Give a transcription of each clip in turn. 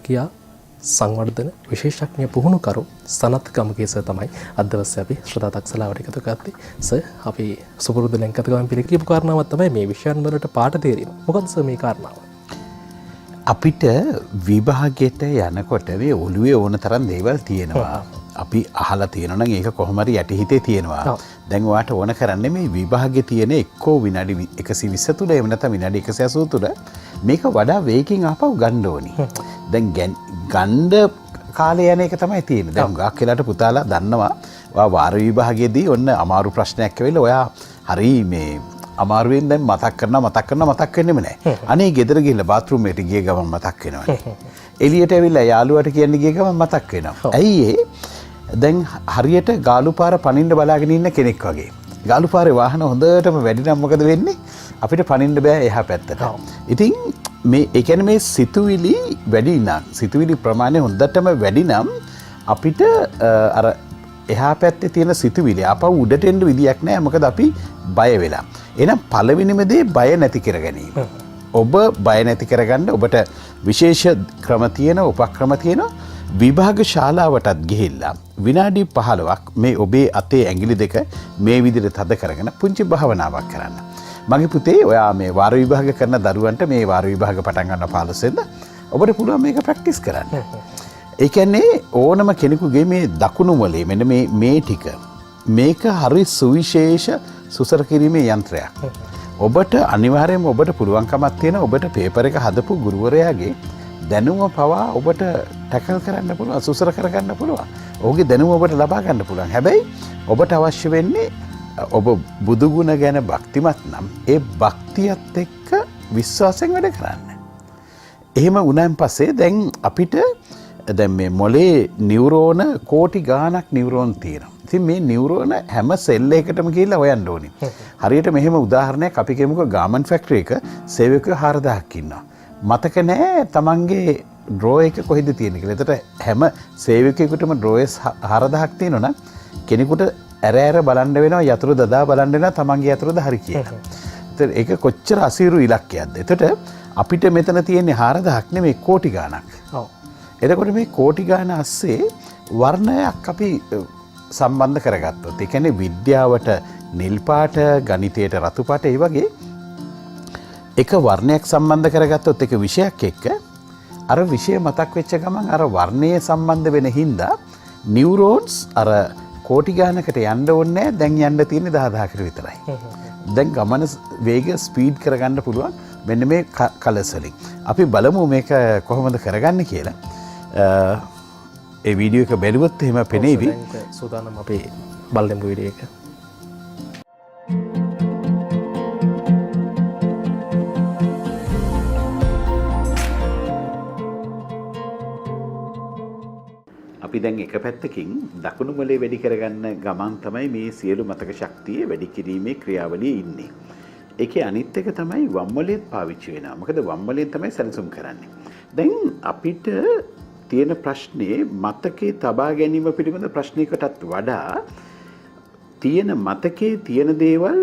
කියා සංවර්ධන විශේෂඥ පුහුණුකරු සනත් ගමගේ සර් තමයි අද දවසේ අපි ශ්‍රද්ධා තක්සලාවට එකතු කරගත්තේ. සර් අපි සුපුරුදු ලෙන්කතකම් පිළිග කියපු කාරණාවක් තමයි මේ විෂයන් වලට පාට තේරීම. මොකද සර් මේ කාරණාව? අපිට විභාගයට යනකොට මේ ඔළුවේ ඕන තරම් දේවල් තියෙනවා. අපි අහලා තියෙනවා නම් ඒක කොහොම හරි යටිහිතේ තියෙනවා. දැන් ඔයාට ඕන කරන්නේ මේ විභාගයේ තියෙන එක්කෝ විනාඩි 120 තුල එහෙම නැත්නම් විනාඩි 180 තුල මේක වඩා වේගකින් ආපහු ගන්න ඕනි. දැන් ගණ්ඩ කාලය යන එක තමයි තියෙන්නේ. දැන් ගාක් වෙලාට පුතාලා දන්නවා ඔයා වාර විභාගයේදී ඔන්න අමාරු ප්‍රශ්නයක් ඇවිල්ලා ඔයා හරි මේ අමාරුවෙන් දැන් මතක් වෙන්නෙම නැහැ. අනේ ගෙදර ගිහලා බාත් รู එකට ගිය ගමන් මතක් වෙනවා. එළියට ඇවිල්ලා යාළුවාට කියන්න ගිය ගමන් මතක් වෙනවා. ඇයි දැන් හරියට ගාලු පාර පනින්න බලාගෙන ඉන්න කෙනෙක් වගේ. ගාලු පාරේ වාහන හොඳටම වැඩි නම් මොකද වෙන්නේ? අපිට පනින්න බෑ එහා පැත්තට. ඉතින් මේ ඒ කියන්නේ මේ සිතුවිලි වැඩි නම් සිතුවිලි ප්‍රමාණය හොඳටම වැඩි නම් අපිට අර එහා පැත්තේ තියෙන සිතුවිලි ආපහු උඩට එන්න විදියක් නැහැ. මොකද අපි බය වෙලා. එහෙනම් පළවෙනිම දේ බය නැති කර ගැනීම. ඔබ බය නැති කරගන්න ඔබට විශේෂ ක්‍රම තියෙන උපක්‍රම තියෙන විභාග ශාලාවටත් ගිහිල්ලා විනාඩි 15ක් මේ ඔබේ අතේ ඇඟිලි දෙක මේ විදිහට තද කරගෙන පුංචි භාවනාවක් කරන්න. මගේ පුතේ ඔයා මේ වාර විභාග කරන දරුවන්ට මේ වාර විභාග පටන් ගන්න 15 වෙනිදා ඔබට පුළුවන් මේක ප්‍රැක්ටිස් කරන්න. ඒ කියන්නේ ඕනම කෙනෙකුගේ මේ දකුණු මොලේ මෙන්න මේ ටික මේක හරි සුවිශේෂ සුසර කිරීමේ යන්ත්‍රයක්. ඔබට අනිවාර්යයෙන්ම ඔබට පුළුවන්කමක් තියෙන ඔබට පේපර් එක හදපු ගුරුවරයාගේ දැනුම පවා ඔබට ටැකල් කරන්න පුළුවන් සුසර කරගන්න පුළුවන්. ඔහුගේ දැනුම ඔබට ලබා ගන්න පුළුවන්. හැබැයි ඔබට අවශ්‍ය වෙන්නේ ඔබ බුදු ගුණ ගැන භක්තිමත් නම් ඒ භක්තියත් එක්ක විශ්වාසයෙන් වැඩ කරන්න. එහෙම වුණාන් පස්සේ දැන් අපිට දැන් මේ මොලේ නියුරෝන කෝටි ගාණක් නියුරෝන් තියෙනවා. ඉතින් මේ නියුරෝන හැම සෙල් එකකටම ගිහිල්ලා හොයන්න ඕනේ. හරියට මෙහෙම උදාහරණයක් අපි කියමුකෝ ගාමන් ෆැක්ටරි එක සේවකයෝ 4000ක් ඉන්නවා. මතක නැහැ තමන්ගේ ඩ්‍රෝ එක කොහෙද තියෙන්නේ කියලා. එතකොට හැම සේවකයෙකුටම ඩ්‍රෝස් 4000ක් තියෙනවා නම් කෙනෙකුට ඇර බලන්න වෙනවා යතුරු දදා බලන්න වෙනවා තමන්ගේ යතුරුද හරි කියලා. එතකොට ඒක කොච්චර අසීරු ඉලක්කයක්ද. එතකොට අපිට මෙතන තියෙන්නේ 4000ක් නෙමෙයි කෝටි ගාණක්. ඔව්. එතකොට මේ කෝටි ගාණ ASCII වර්ණයක් අපි සම්බන්ධ කරගත්තොත් ඒ කියන්නේ විද්‍යාවට නිල් පාට, ගණිතයට රතු පාට ඒ වගේ එක වර්ණයක් සම්බන්ධ කරගත්තොත් එක විෂයක් එක්ක අර විෂය මතක් වෙච්ච ගමන් අර වර්ණයේ සම්බන්ධ වෙන හින්දා නියුරෝන්ස් අර කෝටි ගානකට යන්න ඕනේ දැන් යන්න තියෙන්නේ 10000කට විතරයි. දැන් ගමන වේගය ස්පීඩ් කරගන්න පුළුවන් මෙන්න මේ කලර්ස් වලින්. අපි බලමු මේක කොහොමද කරගන්නේ කියලා. ඒ වීඩියෝ එක බැලුවොත් එහෙම පෙනේවි. සූදානම් අපි බලමු වීඩියෝ එක. අපි දැන් එක පැත්තකින් දකුණු මොලේ වැඩි කරගන්න ගමන් තමයි මේ සියලු මතක ශක්තිය වැඩි කිරීමේ ක්‍රියාවලියේ ඉන්නේ. ඒකේ අනිත් එක තමයි වම් මොලේත් පාවිච්චි වෙනවා. මොකද වම් මොලෙන් තමයි සැලසුම් කරන්නේ. දැන් අපිට තියෙන ප්‍රශ්නේ මතකේ තබා ගැනීම පිළිබඳ ප්‍රශ්නයකටත් වඩා තියෙන මතකේ තියෙන දේවල්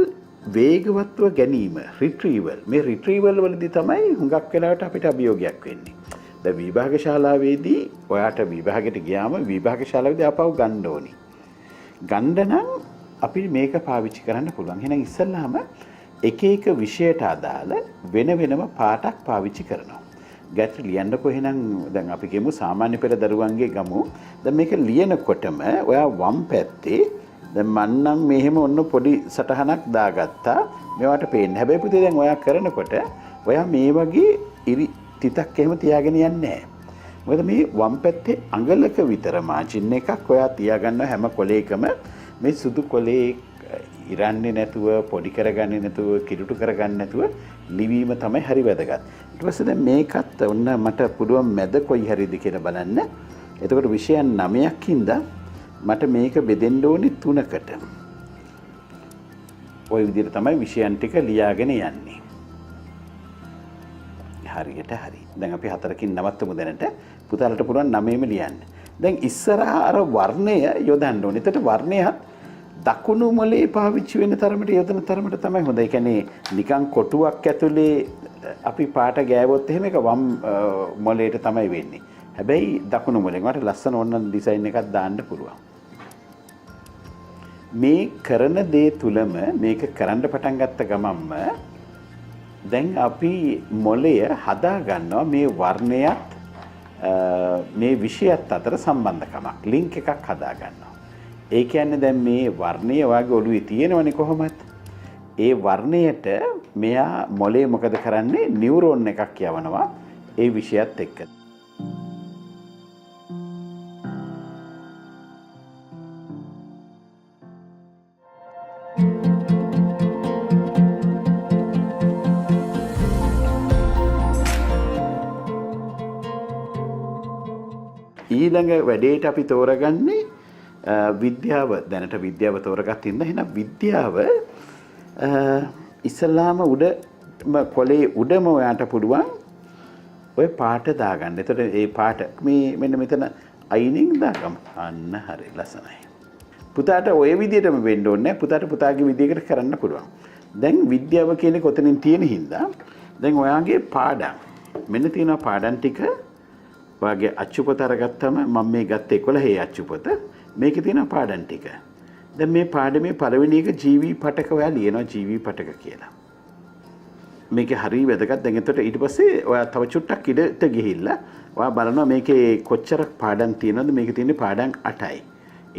වේගවත්ව ගැනීම රිට්‍රීවල්. මේ රිට්‍රීවල් වලදී තමයි හුඟක් වෙලාවට අපිට අභියෝගයක් වෙන්නේ. දැන් විභාග ශාලාවේදී ඔයාට විභාගෙට ගියාම විභාග ශාලාවේදී ආපහු ගන්න ඕනි. ගන්න නම් අපි මේක පාවිච්චි කරන්න පුළුවන්. එහෙනම් ඉස්සල්ලාම එක එක විෂයට අදාළ වෙන වෙනම පාඩක් පාවිච්චි කරනවා. ගැට ලියන්නකො එහෙනම් දැන් අපි කියමු සාමාන්‍ය පෙළ දරුවන්ගේ ගමු. දැන් මේක ලියනකොටම ඔයා වම් පැත්තේ දැන් මන්නම් මෙහෙම ඔන්න පොඩි සටහනක් දාගත්තා. මේවට පේන්නේ. හැබැයි පුතේ දැන් ඔයා කරනකොට ඔයා මේ වගේ ඉරි තිතක් එහෙම තියාගෙන යන්නේ නැහැ. මොකද මේ වම් පැත්තේ අඟලක විතර මාජින් එකක් ඔයා තියාගන්නවා හැම කොලයකම මේ සුදු කොලේ ඉරන්නේ නැතුව පොඩි කරගන්නේ නැතුව කිලුටු කරගන්නේ නැතුව ලිවීම තමයි හරි වැදගත්. ඊට පස්සේ දැන් මේකත් ඔන්න මට පුළුවන් මැද කොයි හරිද කියලා බලන්න. එතකොට විෂයන් 9ක් හින්දා මට මේක බෙදෙන්න ඕනේ 3කට. ওই විදිහට තමයි විෂයන් ටික ලියාගෙන යන්නේ. හරියට හරි. දැන් අපි 4කින් නවත්තමු දැනට. පුතාලට පුළුවන් 9ෙම ලියන්න. දැන් ඉස්සරහා අර වර්ණය යොදන්න ඕනේ. එතකොට වර්ණයත් දකුණු මොලේ පාවිච්චි වෙන තරමට යොදන තරමට තමයි හොඳ. ඒ කියන්නේ නිකන් කොටුවක් ඇතුලේ අපි පාට ගෑවොත් එහෙම ඒක වම් මොලේට තමයි වෙන්නේ. හැබැයි දකුණු මුලෙන් වට ලස්සන ඕන ඩිසයින් එකක් දාන්න පුළුවන්. මේ කරන දේ තුලම මේක කරන්න පටන් ගත්ත ගමන්ම දැන් අපි මොළය හදා ගන්නවා මේ වර්ණයත් මේ විෂයත් අතර සම්බන්ධකමක් ලින්ක් එකක් හදා ගන්නවා. ඒ කියන්නේ දැන් මේ වර්ණය වාගේ ඔළුවේ තියෙනවනේ කොහොමද? ඒ වර්ණයට මෙයා මොළේ මොකද කරන්නේ? නියුරෝන් එකක් යවනවා ඒ විෂයත් එක්ක. ඊළඟ වැඩේට අපි තෝරගන්නේ විද්‍යාව. දැනට විද්‍යාව තෝරගත්ත ඉන්න. එහෙනම් විද්‍යාව ඉස්ලාම උඩම කොලේ උඩම ඔයාට පුළුවන් ඔය පාට දාගන්න. එතකොට ඒ පාට මේ මෙන්න මෙතන අයිනින් දාගමු. අන්න හරි ලස්සනයි. පුතාට ඔය විදිහටම වෙන්න ඕනේ. පුතාට පුතාගේ විදිහකට කරන්න පුළුවන්. දැන් විද්‍යාව කියන්නේ කොතනින් තියෙන හින්දා දැන් ඔයාගේ පාඩම් මෙන්න තියෙනවා පාඩම් ටික වාගේ අච්චුපත අරගත්තම මම මේ ගත්තේ 11 අච්චුපත මේකේ තියෙන පාඩම් ටික. දැන් මේ පාඩමේ පළවෙනි එක ජීවී පටක ඔයා ලියනවා ජීවී පටක කියලා. මේකේ හරිය වැදගත්. දැන් එතකොට ඊට පස්සේ ඔයා තව චුට්ටක් ඉඩට ගිහිල්ලා ඔයා බලනවා මේකේ කොච්චර පාඩම් තියෙනවද? මේකේ තියෙන්නේ පාඩම් 8යි.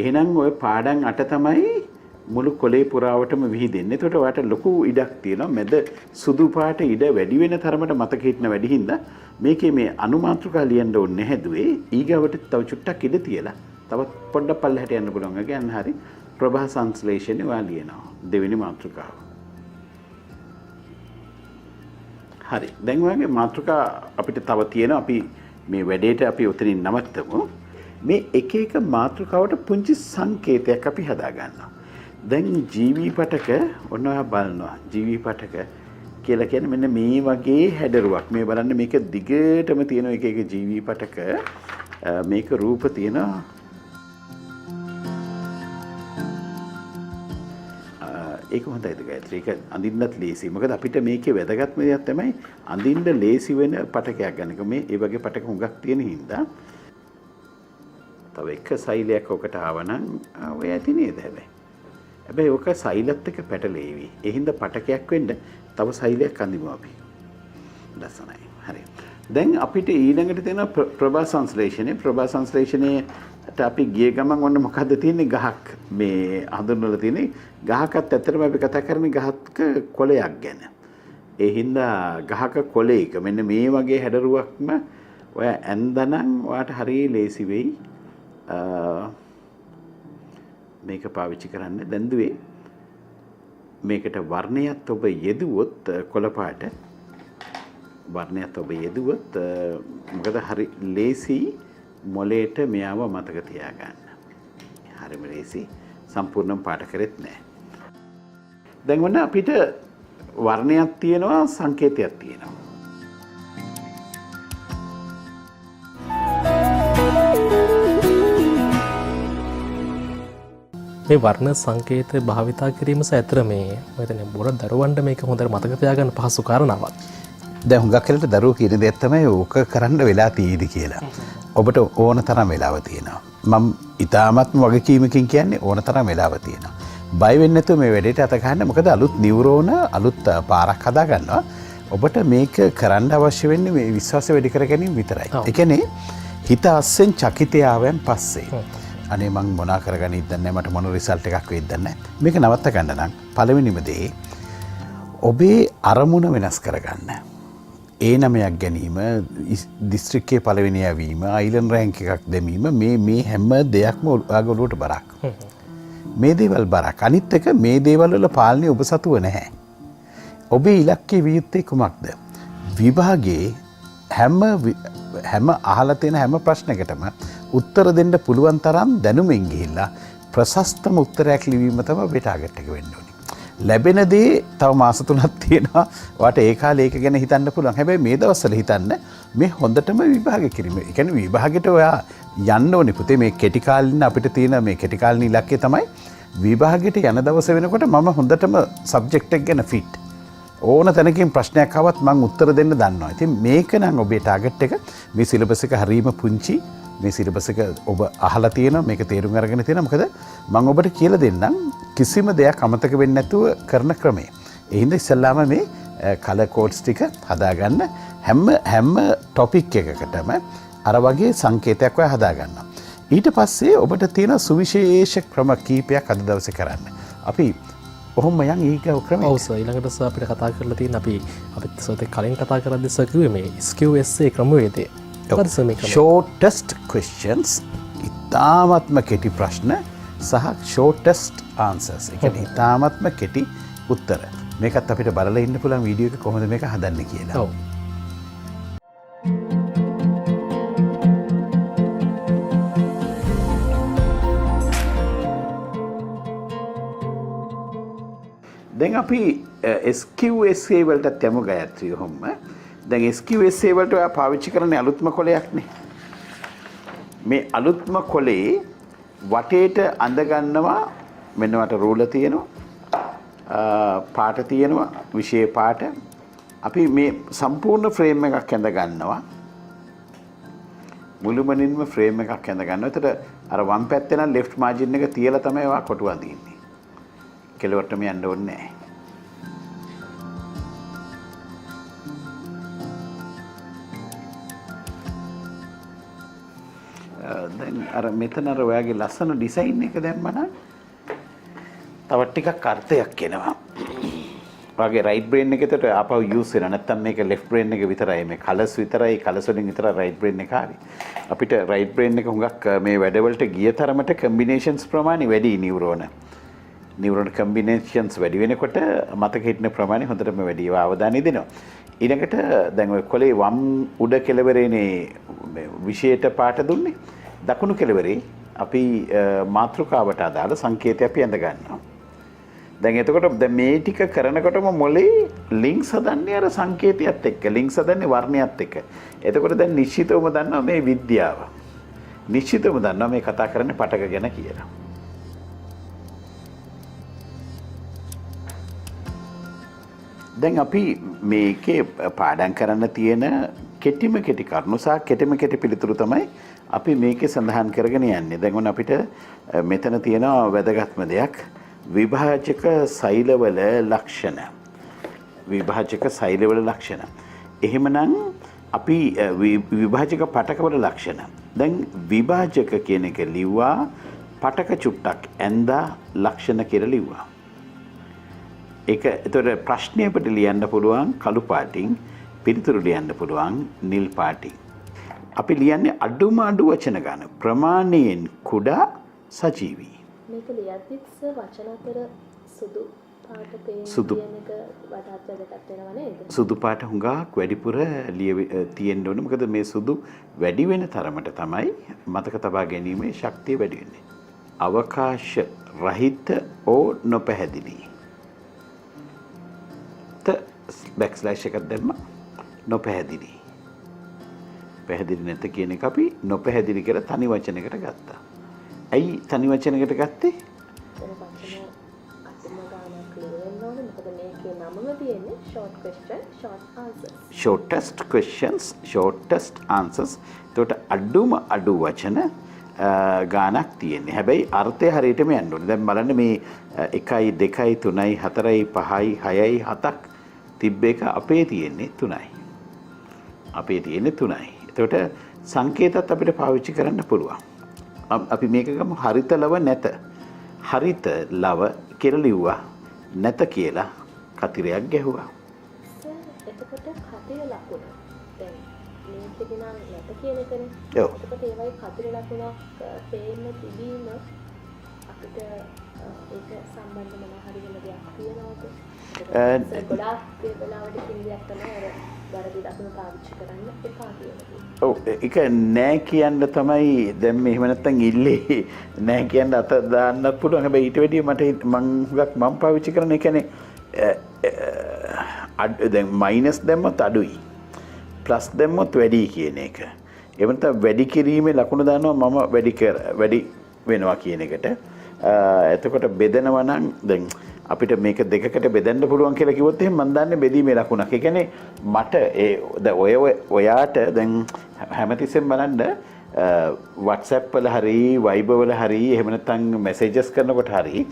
එහෙනම් ඔය පාඩම් 8 තමයි මුළු කොලේ පුරාවටම විහිදෙන්නේ. එතකොට ඔයාට ලොකු ඉඩක් තියෙනවා. මැද සුදු පාට ඉඩ වැඩි වෙන තරමට මතක හිටින වැඩි හින්දා මේකේ මේ අනුමාත්‍රිකා ලියන්න ඕනේ හැදුවේ ඊගාවට තව චුට්ටක් ඉඩ තියලා තවත් පොඩ්ඩක් පල්ලෙහාට යන්න පුළුවන්. ඒ කියන්නේ හරි ප්‍රභා සංශ්ලේෂණේ ඔයා ලියනවා දෙවෙනි මාත්‍රිකාව. හරි. දැන් ඔයගේ මාත්‍රිකා අපිට තව තියෙනවා. අපි මේ වැඩේට අපි උතනින් නවත්තමු. මේ එක එක මාත්‍රිකාවට පුංචි සංකේතයක් අපි හදා ගන්නවා. දැන් ජීවී පටක ඔන්න ඔයා බලනවා. ජීවී පටක කියලා කියන්නේ මෙන්න මේ වගේ හැඩරුවක්. මේ බලන්න මේක දිගටම තියෙන එක එක ජීවී පටක මේක රූප තියෙනවා. ඒක හොඳයිද ගායත්‍රී? ඒක අඳින්නත් ලේසි. මොකද අපිට මේකේ වැදගත්ම දෙයක් තමයි අඳින්න ලේසි වෙන පටකයක් ගන්න එක. මේ ඒ වගේ පටක හුඟක් තියෙන හින්දා තව එක සෛලයක් ඔකට ආවනම් ඔය ඇති නේද හැබැයි. හැබැයි ඔක සෛලත් එක්ක පැටලෙවි. ඒ හින්දා පටකයක් වෙන්න තව සෛලයක් අඳිමු අපි. ලස්සනයි. හරි. දැන් අපිට ඊළඟට තියෙන ප්‍රභා සංශ්ලේෂණේ. ප්‍රභා සංශ්ලේෂණේට අපි ගිය ගමන් ඔන්න මොකද්ද තියෙන්නේ? ගහක් මේ හඳුන්වලා තියෙන්නේ. ගහකත් ඇත්තටම අපි කතා කරන්නේ ගහක කොළයක් ගැන. ඒ හින්දා ගහක කොළයක මෙන්න මේ වගේ හැඩරුවක්ම ඔය ඇන්දනම් ඔයාට හරිය ලේසි වෙයි. මේක පාවිච්චි කරන්න. දැන් දුවේ මේකට වර්ණයත් ඔබ යෙදුවොත් කොළ පාට වර්ණයත් ඔබ යෙදුවොත් මොකද හරි ලේසි මොලේට මෙයාව මතක තියාගන්න. හරිම ලේසි. සම්පූර්ණම පාට කරෙත් නෑ. දැන් වන්න අපිට වර්ණයක් තියෙනවා සංකේතයක් තියෙනවා. මේ වර්ණ සංකේත භාවිතා කිරීම ඇතර මේ මෙතන බොර දරුවන්ට මේක හොඳට මතක තියාගන්න පහසු කාරණාවක්. දැන් හුඟක් වෙලට දරුවෝ කියන දේ තමයි ඕක කරන්න වෙලා තියෙදි කියලා. ඔබට ඕන තරම් වෙලාව තියෙනවා. මම ඊටාත්ම වගකීමකින් කියන්නේ ඕන තරම් වෙලාව තියෙනවා. බය වෙන්නේ නැතුව මේ වැඩේට අත ගන්න. මොකද අලුත් නියුරෝන අලුත් පාරක් හදා ගන්නවා. ඔබට මේක කරන්න අවශ්‍ය වෙන්නේ මේ විශ්වාසය වැඩි කර ගැනීම විතරයි. ඒ කියන්නේ හිත අස්සෙන් චකිතයාවෙන් පස්සේ අනේ මං මොනා කරගන්න ඉදන්නේ මට මොන රිසල්ට් එකක් වෙයිද නැහැ. මේක නවත්ත ගන්න නම් පළවෙනිම දේ ඔබේ අරමුණ වෙනස් කරගන්න. ඒ නමයක් ගැනීම, දිස්ත්‍රික්කයේ පළවෙනි යවීම, අයිලන්ඩ් රෑන්ක් එකක් දැමීම මේ හැම දෙයක්ම ඔයාගේ ඔළුවට බරක්. මේ දේවල් බරක්. අනිත් එක මේ දේවල් වල පාලනය ඔබ සතුව නැහැ. ඔබේ ඉලක්කය විය යුත්තේ කුමක්ද? විභාගයේ හැම අහලා තියෙන හැම ප්‍රශ්නයකටම උත්තර දෙන්න පුළුවන් තරම් දැනුමින් ගිහිල්ලා ප්‍රශස්තම උත්තරයක් ලිවීම තමයි අපේ ටාගට් එක වෙන්න ඕනේ. ලැබෙන දේ තව මාස 3ක් තියෙනවා. ඔයාට ඒ කාලේ ඒක ගැන හිතන්න පුළුවන්. හැබැයි මේ දවස්වල හිතන්න මේ හොඳටම විභාග කිරීම. ඒ කියන්නේ විභාගෙට ඔයා යන්න ඕනේ පුතේ. මේ කෙටි කාලින අපිට තියෙන මේ කෙටි කාලින ඉලක්කය තමයි විභාගෙට යන දවස වෙනකොට මම හොඳටම සබ්ජෙක්ට් එක ගැන ෆිට්. ඕන තැනකින් ප්‍රශ්නයක් ආවත් මම උත්තර දෙන්න දන්නවා. ඉතින් මේක නම් ඔබේ ටාගට් එක මේ සිලබස් එක හරීම පුංචි. මේ සිලබස් එක ඔබ අහලා තියෙනවා මේක තේරුම් අරගෙන තියෙනවා. මොකද මම ඔබට කියලා දෙන්නම් කිසිම දෙයක් අමතක වෙන්නේ නැතුව කරන ක්‍රමය. ඒ හින්දා ඉස්සල්ලාම මේ කලර් කෝඩ්ස් ටික හදාගන්න හැම ටොපික් එකකටම අර වගේ සංකේතයක් ඔය හදාගන්නවා. ඊට පස්සේ ඔබට තියෙන සුවිශේෂ ක්‍රම කීපයක් අද දවසේ කරන්න. අපි ඔහොම යන් ඊගව ක්‍රමයට. ඔව් සර් ඊළඟට සර් අපිට කතා කරලා තියෙන අපිත් සර් කලින් කතා කරද්දී සර් කිව්වේ මේ SQSA ක්‍රමවේදය. මොකද සර් මේ ක්‍රමය? shortest questions ඉතාමත්ම කෙටි ප්‍රශ්න සහ shortest answers. ඒ කියන්නේ ඉතාමත්ම කෙටි උත්තර. මේකත් අපිට බලලා ඉන්න පුළුවන් වීඩියෝ එක කොහොමද මේක හදන්නේ කියලා. ඔව්. දැන් අපි SQSA වලට යමු ගයත්‍රි ඔහොම. දැන් SQSA වලට ඔයා පාවිච්චි කරන්නේ අලුත්ම කොලයක්නේ. මේ අලුත්ම කොලේ වටේට අඳ ගන්නවා මෙන්න වට රූල තියෙනවා. පාට තියෙනවා විශේෂ පාට. අපි මේ සම්පූර්ණ ෆ්‍රේම් එකක් ඇඳ ගන්නවා. මුළුමනින්ම ෆ්‍රේම් එකක් ඇඳ ගන්නවා. එතකොට අර වම් පැත්තේ නම් left margin එක තියලා තමයි ඔයා කොටු අඳින්නේ. කෙලවරටම යන්න ඕනේ නැහැ. දැන් අර මෙතන අර ඔයාගේ ලස්සන ඩිසයින් එක දැම්මනම් තව ටිකක් අර්ථයක් එනවා. ඔයාගේ රයිට් බ්‍රේන් එකේට ආපහු යූස් වෙනවා. නැත්තම් මේක ලෙෆ්ට් බ්‍රේන් එක විතරයි. මේ කලර්ස් විතරයි කලර්ස් වලින් විතරයි රයිට් බ්‍රේන් එක ආවේ. අපිට රයිට් බ්‍රේන් එක හුඟක් මේ වැඩවලට ගිය තරමට කම්බිනේෂන්ස් ප්‍රමාණය වැඩි නියුරෝන කම්බිනේෂන්ස් වැඩි වෙනකොට මතක හිටින ප්‍රමාණය හොඳටම වැඩි ඒවා අවධානය දෙනවා. ඊළඟට දැන් ඔය කොලේ වම් උඩ කෙළවරේනේ විශේෂ පාට දුන්නේ. දකුණු කෙළවරේ අපි මාතෘකාවට අදාළ සංකේතය අපි ඇඳ ගන්නවා. දැන් එතකොට දැන් මේ ටික කරනකොටම මොලේ ලින්ක්ස් හදන්නේ අර සංකේතයත් එක්ක ලින්ක්ස් හදන්නේ වර්ණයත් එක්ක. එතකොට දැන් නිශ්චිතවම දන්නවා මේ විද්‍යාව. නිශ්චිතවම දන්නවා මේ කතා කරන්නේ පටක ගැන කියලා. දැන් අපි මේකේ පාඩම් කරන්න තියෙන කෙටිම කෙටි කරුණු සහ කෙටිම කෙටි පිළිතුරු තමයි අපි මේකේ සඳහන් කරගෙන යන්නේ. දැන් ඔන්න අපිට මෙතන තියෙන වැදගත්ම දෙයක් විභාජක සෛලවල ලක්ෂණ. විභාජක සෛලවල ලක්ෂණ. එහෙමනම් අපි විභාජක පටකවල ලක්ෂණ. දැන් විභාජක කියන එක ලිව්වා පටක චුට්ටක් ඇඳා ලක්ෂණ කියලා ලිව්වා. ඒක එතකොට ප්‍රශ්නය අපිට ලියන්න පුළුවන් කළු පාටින් පිළිතුරු ලියන්න පුළුවන් නිල් පාටින්. අපි ලියන්නේ අඩුම අඩු වචන ගන්න ප්‍රමාණයෙන් කුඩා සජීවී. මේක ලියද්දිත් වචන අතර සුදු පාට පේන එක වඩාත් වැදගත් වෙනව නේද? සුදු පාට හුඟක් වැඩිපුර තියෙන්න ඕනේ. මොකද මේ සුදු වැඩි වෙන තරමට තමයි මතක තබා ගැනීමේ ශක්තිය වැඩි වෙන්නේ. අවකාශ රහිත ඕ නොපැහැදිලි. බැක්ස්ලෑෂ් එකක් දැම්ම නොපැහැදිලි. පැහැදිලි නැත කියන එක අපි නොපැහැදිලි කියලා තනි වචනයකට ගත්තා. ඇයි තනි වචනයකට ගත්තේ? shortest questions shortest answers. එතකොට අඩුම අඩු වචන ගානක් තියෙන්නේ. හැබැයි අර්ථය හරියටම යන්න ඕනේ. දැන් බලන්න මේ 1යි 2යි 3යි 4යි 5යි 6යි 7ක් තිබ්බ එක අපේ තියෙන්නේ 3යි. අපේ තියෙන්නේ 3යි. එතකොට සංකේතත් අපිට පාවිච්චි කරන්න පුළුවන්. අපි මේක ගමු හරිත ලව නැත. හරිත ලව කියලා ලිව්වා. නැත කියලා කතිරයක් ගැහුවා. එතකොට කතිර ලකුණ. දැන් මේකේ නම් නැත කියන එකනේ. ඔව්. එතකොට ඒවයි කතිර ලකුණක් පේන්න තිබීම අපිට ඒක සම්බන්ධ මොන හරි වෙන දෙයක් තියෙනවද? ගොඩාක් වෙලාවට කිරියක් තමයි අර වැරදි ලකුණු පාවිච්චි කරන්න එපා කියන්නේ. ඔව් ඒක නෑ කියන්න තමයි දැන් මේ එහෙම නැත්තම් ඉල්ලේ නෑ කියන්න අත දාන්නත් පුළුවන්. හැබැයි ඊට වැඩිය මට මම පාවිච්චි කරන ඒ කියන්නේ දැන් මයිනස් දැම්මත් අඩුයි. ප්ලස් දැම්මත් වැඩි කියන එක. ඒ වෙනත වැඩි කිරීමේ ලකුණු දානවා මම වැඩි වෙනවා කියන එකට. එතකොට බෙදනවා නම් දැන් අපිට මේක දෙකකට බෙදන්න පුළුවන් කියලා කිව්වොත් එහෙනම් මම දන්නේ බෙදීමේ ලකුණක්. ඒ කියන්නේ මට ඔයාට දැන් හැමතිස්සෙම බලන්න WhatsApp වල හරි Viber වල හරි එහෙම නැත්නම් messages කරනකොට හරි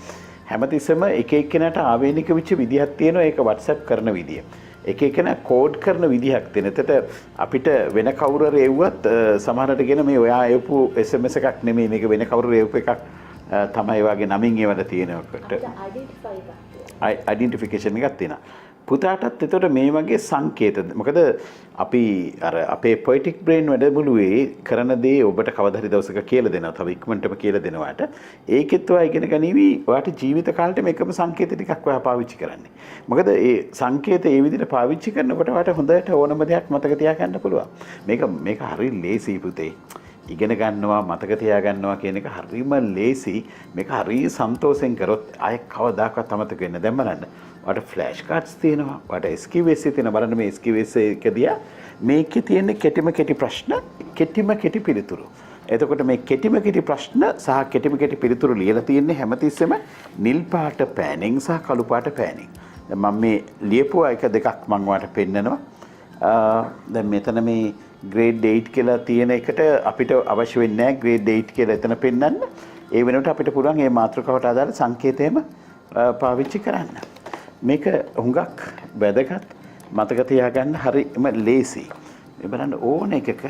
හැමතිස්සෙම එක එක්කෙනාට ආවේනික වෙච්ච විදිහක් තියෙනවා. ඒක WhatsApp කරන විදිය. එක එක්කෙනා කෝඩ් කරන විදිහක් තියෙන. එතකොට අපිට වෙන කවුරු හරි එව්වත් සමහරට කියන මේ ඔයා එවපු SMS එකක් නෙමෙයි මේක වෙන කවුරු එවපු එකක් තමයි වගේ නමින් ඒවල තියෙනකට අයිඩෙන්ටිෆිකේෂන් එකක් තියෙනවා. පුතාටත් එතකොට මේ වගේ සංකේත මොකද අපි අර අපේ පොයිටික් බ්‍රේන් වැඩමුළුවේ කරන දේ ඔබට කවදා හරි දවසක කියලා දෙනවා. තව ඉක්මනටම කියලා දෙනවාට ඒකෙත් ඔයා ඉගෙන ගනිවි. ඔයාට ජීවිත කාලෙට මේකම සංකේත ටිකක් ඔයා පාවිච්චි කරන්නේ. මොකද ඒ සංකේත ඒ විදිහට පාවිච්චි කරනකොට ඔයාට හොඳට ඕනම දෙයක් මතක තියාගන්න පුළුවන්. මේක හරි ලේසි පුතේ. ඉගෙන ගන්නවා මතක තියාගන්නවා කියන එක හරිම ලේසි. මේක හරි සන්තෝෂෙන් කරොත් ආයෙ කවදාකවත් අමතක වෙන්නේ නැහැ. දැන් බලන්න. ඔයාට ෆ්ලෑෂ් කාඩ්ස් තියෙනවා. ඔයාට SQS තියෙනවා. බලන්න මේ SQS එකදී මේකේ තියෙන කෙටි ප්‍රශ්න කෙටි පිළිතුරු. එතකොට මේ කෙටි ප්‍රශ්න සහ කෙටි පිළිතුරු ලියලා තියෙන්නේ හැමතිස්සෙම නිල් පාට පෑනින් සහ කළු පාට පෑනින්. දැන් මම මේ ලියපුවා එක දෙකක් මම ඔයාලට පෙන්නනවා. දැන් මෙතන මේ grade 8 කියලා තියෙන එකට අපිට අවශ්‍ය වෙන්නේ නැහැ grade 8 කියලා එතන පෙන්නන්න. ඒ වෙනකොට අපිට පුළුවන් මේ මාතෘකාවට අදාළ සංකේතයම පාවිච්චි කරන්න. මේක හුඟක් වැදගත් මතක තියාගන්න හරිම ලේසි. මේ බලන්න ඕන එකක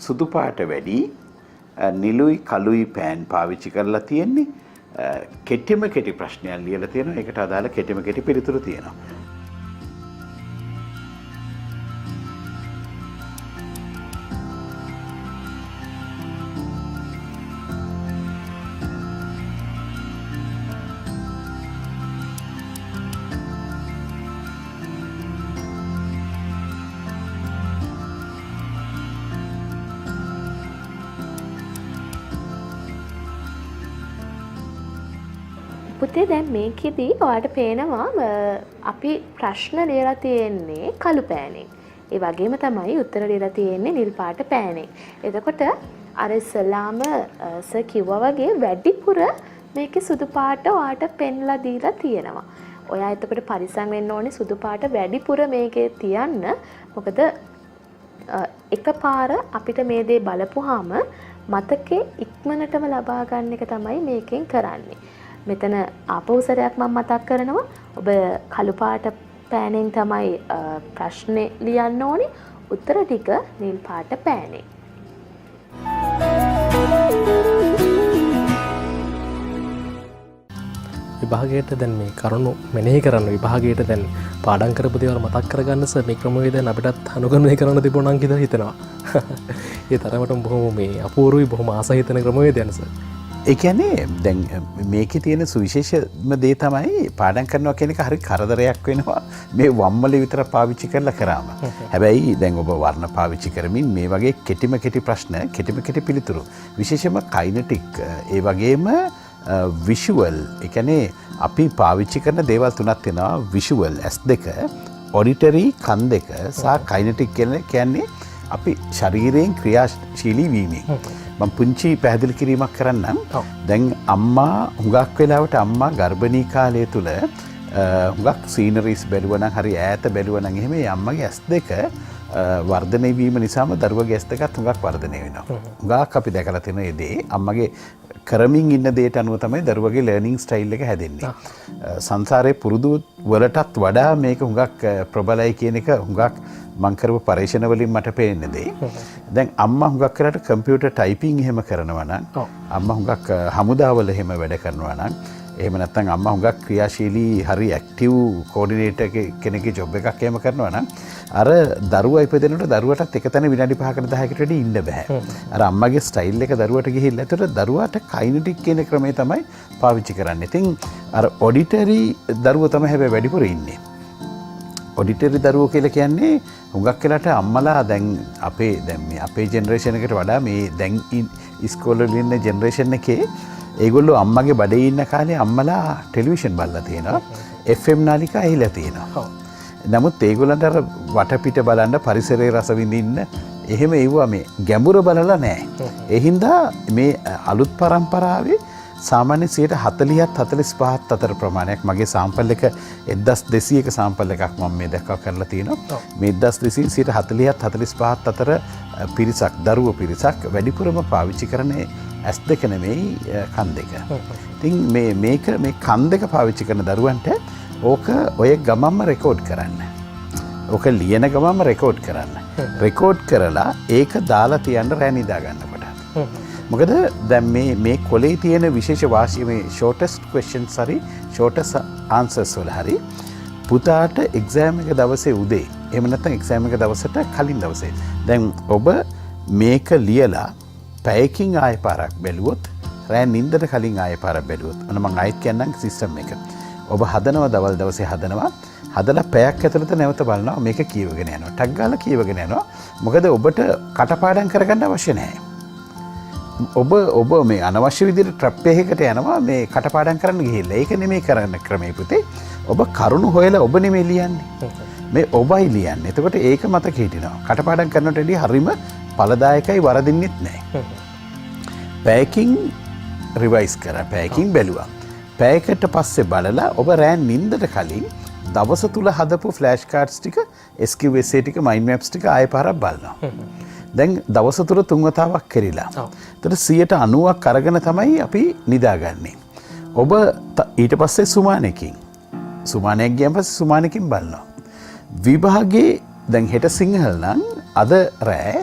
සුදු පාට වැඩි නිලුයි කළුයි පෑන් පාවිච්චි කරලා තියෙන්නේ. කෙටි ප්‍රශ්නයක් ලියලා තියෙනවා. ඒකට අදාළ කෙටි පිළිතුරු තියෙනවා. පුතේ දැන් මේකෙදී ඔයාලට පේනවා අපි ප්‍රශ්න ලියලා තියෙන්නේ කළු පෑනෙන්. ඒ වගේම තමයි උත්තර ලියලා තියෙන්නේ නිල් පාට පෑනෙන්. එතකොට අර ඉස්සලාම සර් කිව්වා වගේ වැඩිපුර මේකේ සුදු පාට ඔයාලට පෙන්ලා දීලා තියෙනවා. ඔයා එතකොට පරිස්සම් වෙන්න ඕනේ සුදු පාට වැඩිපුර මේකේ තියන්න. මොකද එකපාර අපිට මේ දේ බලපුවාම මතකේ ඉක්මනටම ලබා ගන්න එක තමයි මේකෙන් කරන්නේ. මෙතන ආපෞසරයක් මම මතක් කරනවා. ඔබ කළු පාට පෑනෙන් තමයි ප්‍රශ්නේ ලියන්න ඕනේ. උත්තර ටික නිල් පාට පෑනෙන්. විභාගයට දැන් මේ කරුණු මෙනෙහි කරන්න විභාගයට දැන් පාඩම් කරපු දේවල් මතක් කරගන්න සර් මේ ක්‍රමවේද දැන් අපිටත් අනුගමනය කරන්න තිබුණා නම් කියලා හිතෙනවා. ඒ තරමටම බොහොම මේ අපූර්වයි බොහොම ආස හිතෙන ක්‍රමවේදයන් සර්. ඒ කියන්නේ දැන් මේකේ තියෙන සුවිශේෂම දේ තමයි පාඩම් කරනවා කියන එක හරි කරදරයක් වෙනවා මේ වම්මල විතර පාවිච්චි කරලා කරාම. හැබැයි දැන් ඔබ වර්ණ පාවිච්චි කරමින් මේ වගේ කෙටි ප්‍රශ්න කෙටි පිළිතුරු විශේෂයෙන්ම කයිනටික් ඒ වගේම විෂුවල් ඒ කියන්නේ අපි පාවිච්චි කරන දේවල් තුනක් තියෙනවා විෂුවල් S2 ඔඩිටරි කන් දෙක සහ කයිනටික් කියන්නේ අපි ශරීරයෙන් ක්‍රියාශීලී වීමෙන් මම පුංචි පැහැදිලි කිරීමක් කරන්නම්. දැන් අම්මා හුඟක් වෙලාවට අම්මා ගර්භණී කාලය තුල හුඟක් සීනරිස් බැලුවා නම් හරි ඈත බැලුවා නම් එහෙම අම්මගේ S2 වර්ධනය වීම නිසාම දරුවගේ S2ත් හුඟක් වර්ධනය වෙනවා. හුඟක් අපි දැකලා තියෙන මේ දේ අම්මගේ කරමින් ඉන්න දේට අනුව තමයි දරුවගේ ලර්නින් ස්ටයිල් එක හැදෙන්නේ. සංසාරයේ පුරුදු වලටත් වඩා මේක හුඟක් ප්‍රබලයි කියන එක හුඟක් මං කරපු පරීක්ෂණ වලින් මට පේන දේ. දැන් අම්මා හුඟක් කරලා කම්පියුටර් ටයිපින් එහෙම කරනවා නම් අම්මා හුඟක් හමුදාවල එහෙම වැඩ කරනවා නම් එහෙම නැත්නම් අම්මා හුඟක් ක්‍රියාශීලී හරි ඇක්ටිව් කෝඩිනේටර් කෙනෙක්ගේ ජොබ් එකක් එහෙම කරනවා නම් අර දරුවා ඉපදෙනකොට දරුවටත් එක තැන විනාඩි 5කට 10කට වැඩි ඉන්න බෑ. අර අම්මගේ ස්ටයිල් එක දරුවට ගිහිල්ලා ඒතර දරුවාට කයිනටික් කියන ක්‍රමය තමයි පාවිච්චි කරන්නේ. ඉතින් අර ඔඩිටරි දරුවෝ තමයි හැබැයි වැඩිපුර ඉන්නේ. ඔඩිටරි දරුවෝ කියලා කියන්නේ හුඟක් වෙලාට අම්මලා දැන් අපේ ජෙනරේෂන් එකට වඩා මේ දැන් ඉස්කෝලේ ඉන්න ජෙනරේෂන් එකේ ඒගොල්ලෝ අම්මගේ බඩේ ඉන්න කාලේ අම්මලා ටෙලිවිෂන් බලලා තියෙනවා. FM නාලිකා ඇහිලා තියෙනවා. නමුත් ඒගොල්ලන්ට අර වටපිට බලන්න පරිසරයේ රස විඳින්න එහෙම ඒවා මේ ගැඹුර බලලා නැහැ. ඒ හින්දා මේ අලුත් පරම්පරාවේ සාමාන්‍ය 40ත් 45ත් අතර ප්‍රමාණයක් මගේ සාම්පල් එක 1200ක සාම්පල් එකක් මම මේ දක්වා කරලා තියෙනවා. මේ 1200 40ත් 45ත් අතර පිරිසක් දරුවෝ පිරිසක් වැඩිපුරම පාවිච්චි කරන්නේ S2 නෙමෙයි කන් දෙක. ඉතින් මේ කන් දෙක පාවිච්චි කරන දරුවන්ට ඕක ඔය ගමම්ම රෙකෝඩ් කරන්න. ඕක ලියන ගමම්ම රෙකෝඩ් කරන්න. රෙකෝඩ් කරලා ඒක දාලා තියන්න රෑ නිදා ගන්නකොට. මොකද දැන් මේ කොලේ තියෙන විශේෂ වාසිය මේ shortest questions හරි shortest answers වල හරි පුතාට එක්සෑම් එක දවසේ උදේ එහෙම නැත්නම් එක්සෑම් එක දවසට කලින් දවසේ දැන් ඔබ මේක ලියලා පැයකින් ආයෙ පාරක් බැලුවොත් රෑ නිින්දට කලින් ආයෙ පාරක් බැලුවොත් අන්න මම ආයෙත් කියන්නම් සිස්ටම් එක ඔබ හදනවා දවල් දවසේ හදනවා හදලා පැයක් ඇතුළත නැවත බලනවා මේක කියවගෙන යනවා ටක් ගාලා කියවගෙන යනවා මොකද ඔබට කටපාඩම් කරගන්න අවශ්‍ය නැහැ ඔබ මේ අනවශ්‍ය විදිහට ට්‍රැප් එකකට යනවා මේ කටපාඩම් කරන්න ගිහිල්ලා. ඒක නෙමෙයි කරන්න ක්‍රමේ පුතේ. ඔබ කරුණු හොයලා ඔබ නෙමෙයි ලියන්නේ. මේ ඔබයි ලියන්නේ. එතකොට ඒක මතක හිටිනවා. කටපාඩම් කරනට වැඩිය හරීම ඵලදායකයි වරදින්නෙත් නැහැ. පැයකින් රිවයිස් කරා. පැයකින් බැලුවා. පැයකට පස්සේ බලලා ඔබ රෑ නිින්දට කලින් දවස තුල හදපු ෆ්ලෑෂ් කාඩ්ස් ටික, SQSA ටික, මයින්ඩ් මැප්ස් ටික ආයෙ පාරක් බලනවා. දැන් දවස තුර 3 වතාවක් කරලා. එතකොට 90ක් අරගෙන තමයි අපි නිදාගන්නේ. ඔබ ඊට පස්සේ සුමානකින් ගියන් පස්සේ සුමානකින් බලනවා. විභාගේ දැන් හෙට සිංහල නම් අද රෑ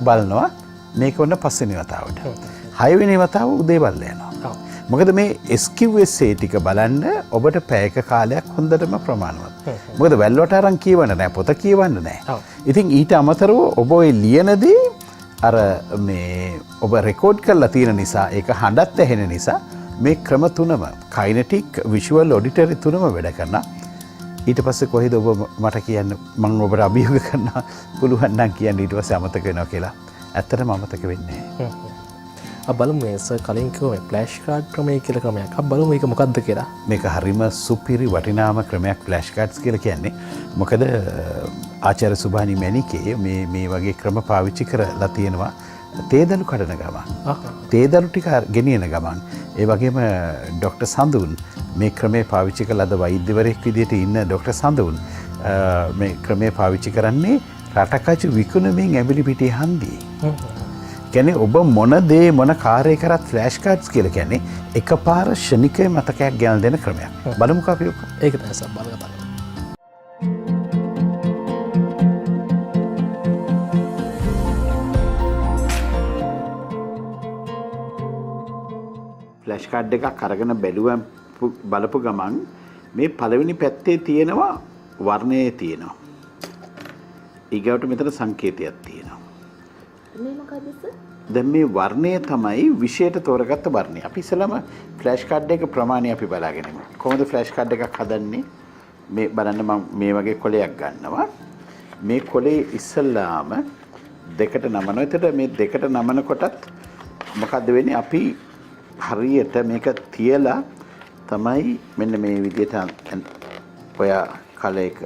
බලනවා මේක ඔන්න පස්වෙනි වතාවට. 6 වෙනි වතාව උදේ බලලා යනවා. මොකද මේ SQSA ටික බලන්න ඔබට පැයක කාලයක් හොඳටම ප්‍රමාණවත්. මොකද වැල්වට අරන් කියවන්න නෑ පොත කියවන්න නෑ. ඉතින් ඊට අමතරව ඔබ ඔය ලියනදී අර මේ ඔබ රෙකෝඩ් කරලා තියෙන නිසා ඒක හඬත් ඇහෙන නිසා මේ ක්‍රම තුනම කයිනටික් විෂුවල් ඔඩිටරි තුනම වැඩ කරනවා. ඊට පස්සේ කොහෙද ඔබ මට කියන්න මම ඔබට අභියෝග කරන්න පුළුවන් නම් කියන්න ඊට පස්සේ අමතක වෙනවා කියලා. ඇත්තටම අමතක වෙන්නේ නැහැ. බලමු මේ සර් කලින් කිව්වේ ෆ්ලෑෂ් කාඩ් ක්‍රමය කියලා ක්‍රමයක්. බලමු මේක මොකක්ද කියලා. මේක හරිම සුපිරි වටිනාම ක්‍රමයක් ෆ්ලෑෂ් කාඩ්ස් කියලා කියන්නේ. මොකද ආචාර්ය සුභානි මැණිකේ මේ වගේ ක්‍රම පාවිච්චි කරලා තියෙනවා තේදලු කඩන ගමන්. තේදලු ටික ගෙනියන ගමන්. ඒ වගේම ડોક્ટર සඳුන් මේ ක්‍රමේ පාවිච්චි කළ අද වෛද්‍යවරයෙක් විදිහට ඉන්න ડોક્ટર සඳුන් මේ ක්‍රමේ පාවිච්චි කරන්නේ රටකචු විකුණමින් ඇඹිලි පිටිය හන්දියේ. කියන්නේ ඔබ මොන දේ මොන කාර්යය කරත් ෆ්ලෑෂ් කාඩ්ස් කියලා කියන්නේ එකපාර ෂණික මතකයක් ගෙනල් දෙන ක්‍රමයක්. බලමුකෝ අපි ඔක. ඒක තමයි සර් බලන්න. ෆ්ලෑෂ් කාඩ් එකක් අරගෙන බලපු ගමන් මේ පළවෙනි පැත්තේ තියෙනවා වර්ණයේ තියෙනවා. ඊගවට මෙතන සංකේතයක් තියෙනවා. මේ මොකද්ද සර්? දැන් මේ වර්ණය තමයි විශේෂයට තෝරගත්ත වර්ණය. අපි ඉස්සලම ෆ්ලෑෂ් කාඩ් එක ප්‍රමාණය අපි බලාගෙන ඉමු. කොහොමද ෆ්ලෑෂ් කාඩ් එකක් හදන්නේ? මේ බලන්න මම මේ වගේ කොලයක් ගන්නවා. මේ කොලේ ඉස්සල්ලාම දෙකට නමනවා. එතකොට මේ දෙකට නමනකොටත් මොකද්ද වෙන්නේ? අපි හරියට මේක තියලා තමයි මෙන්න මේ විදිහට ඔය කලයක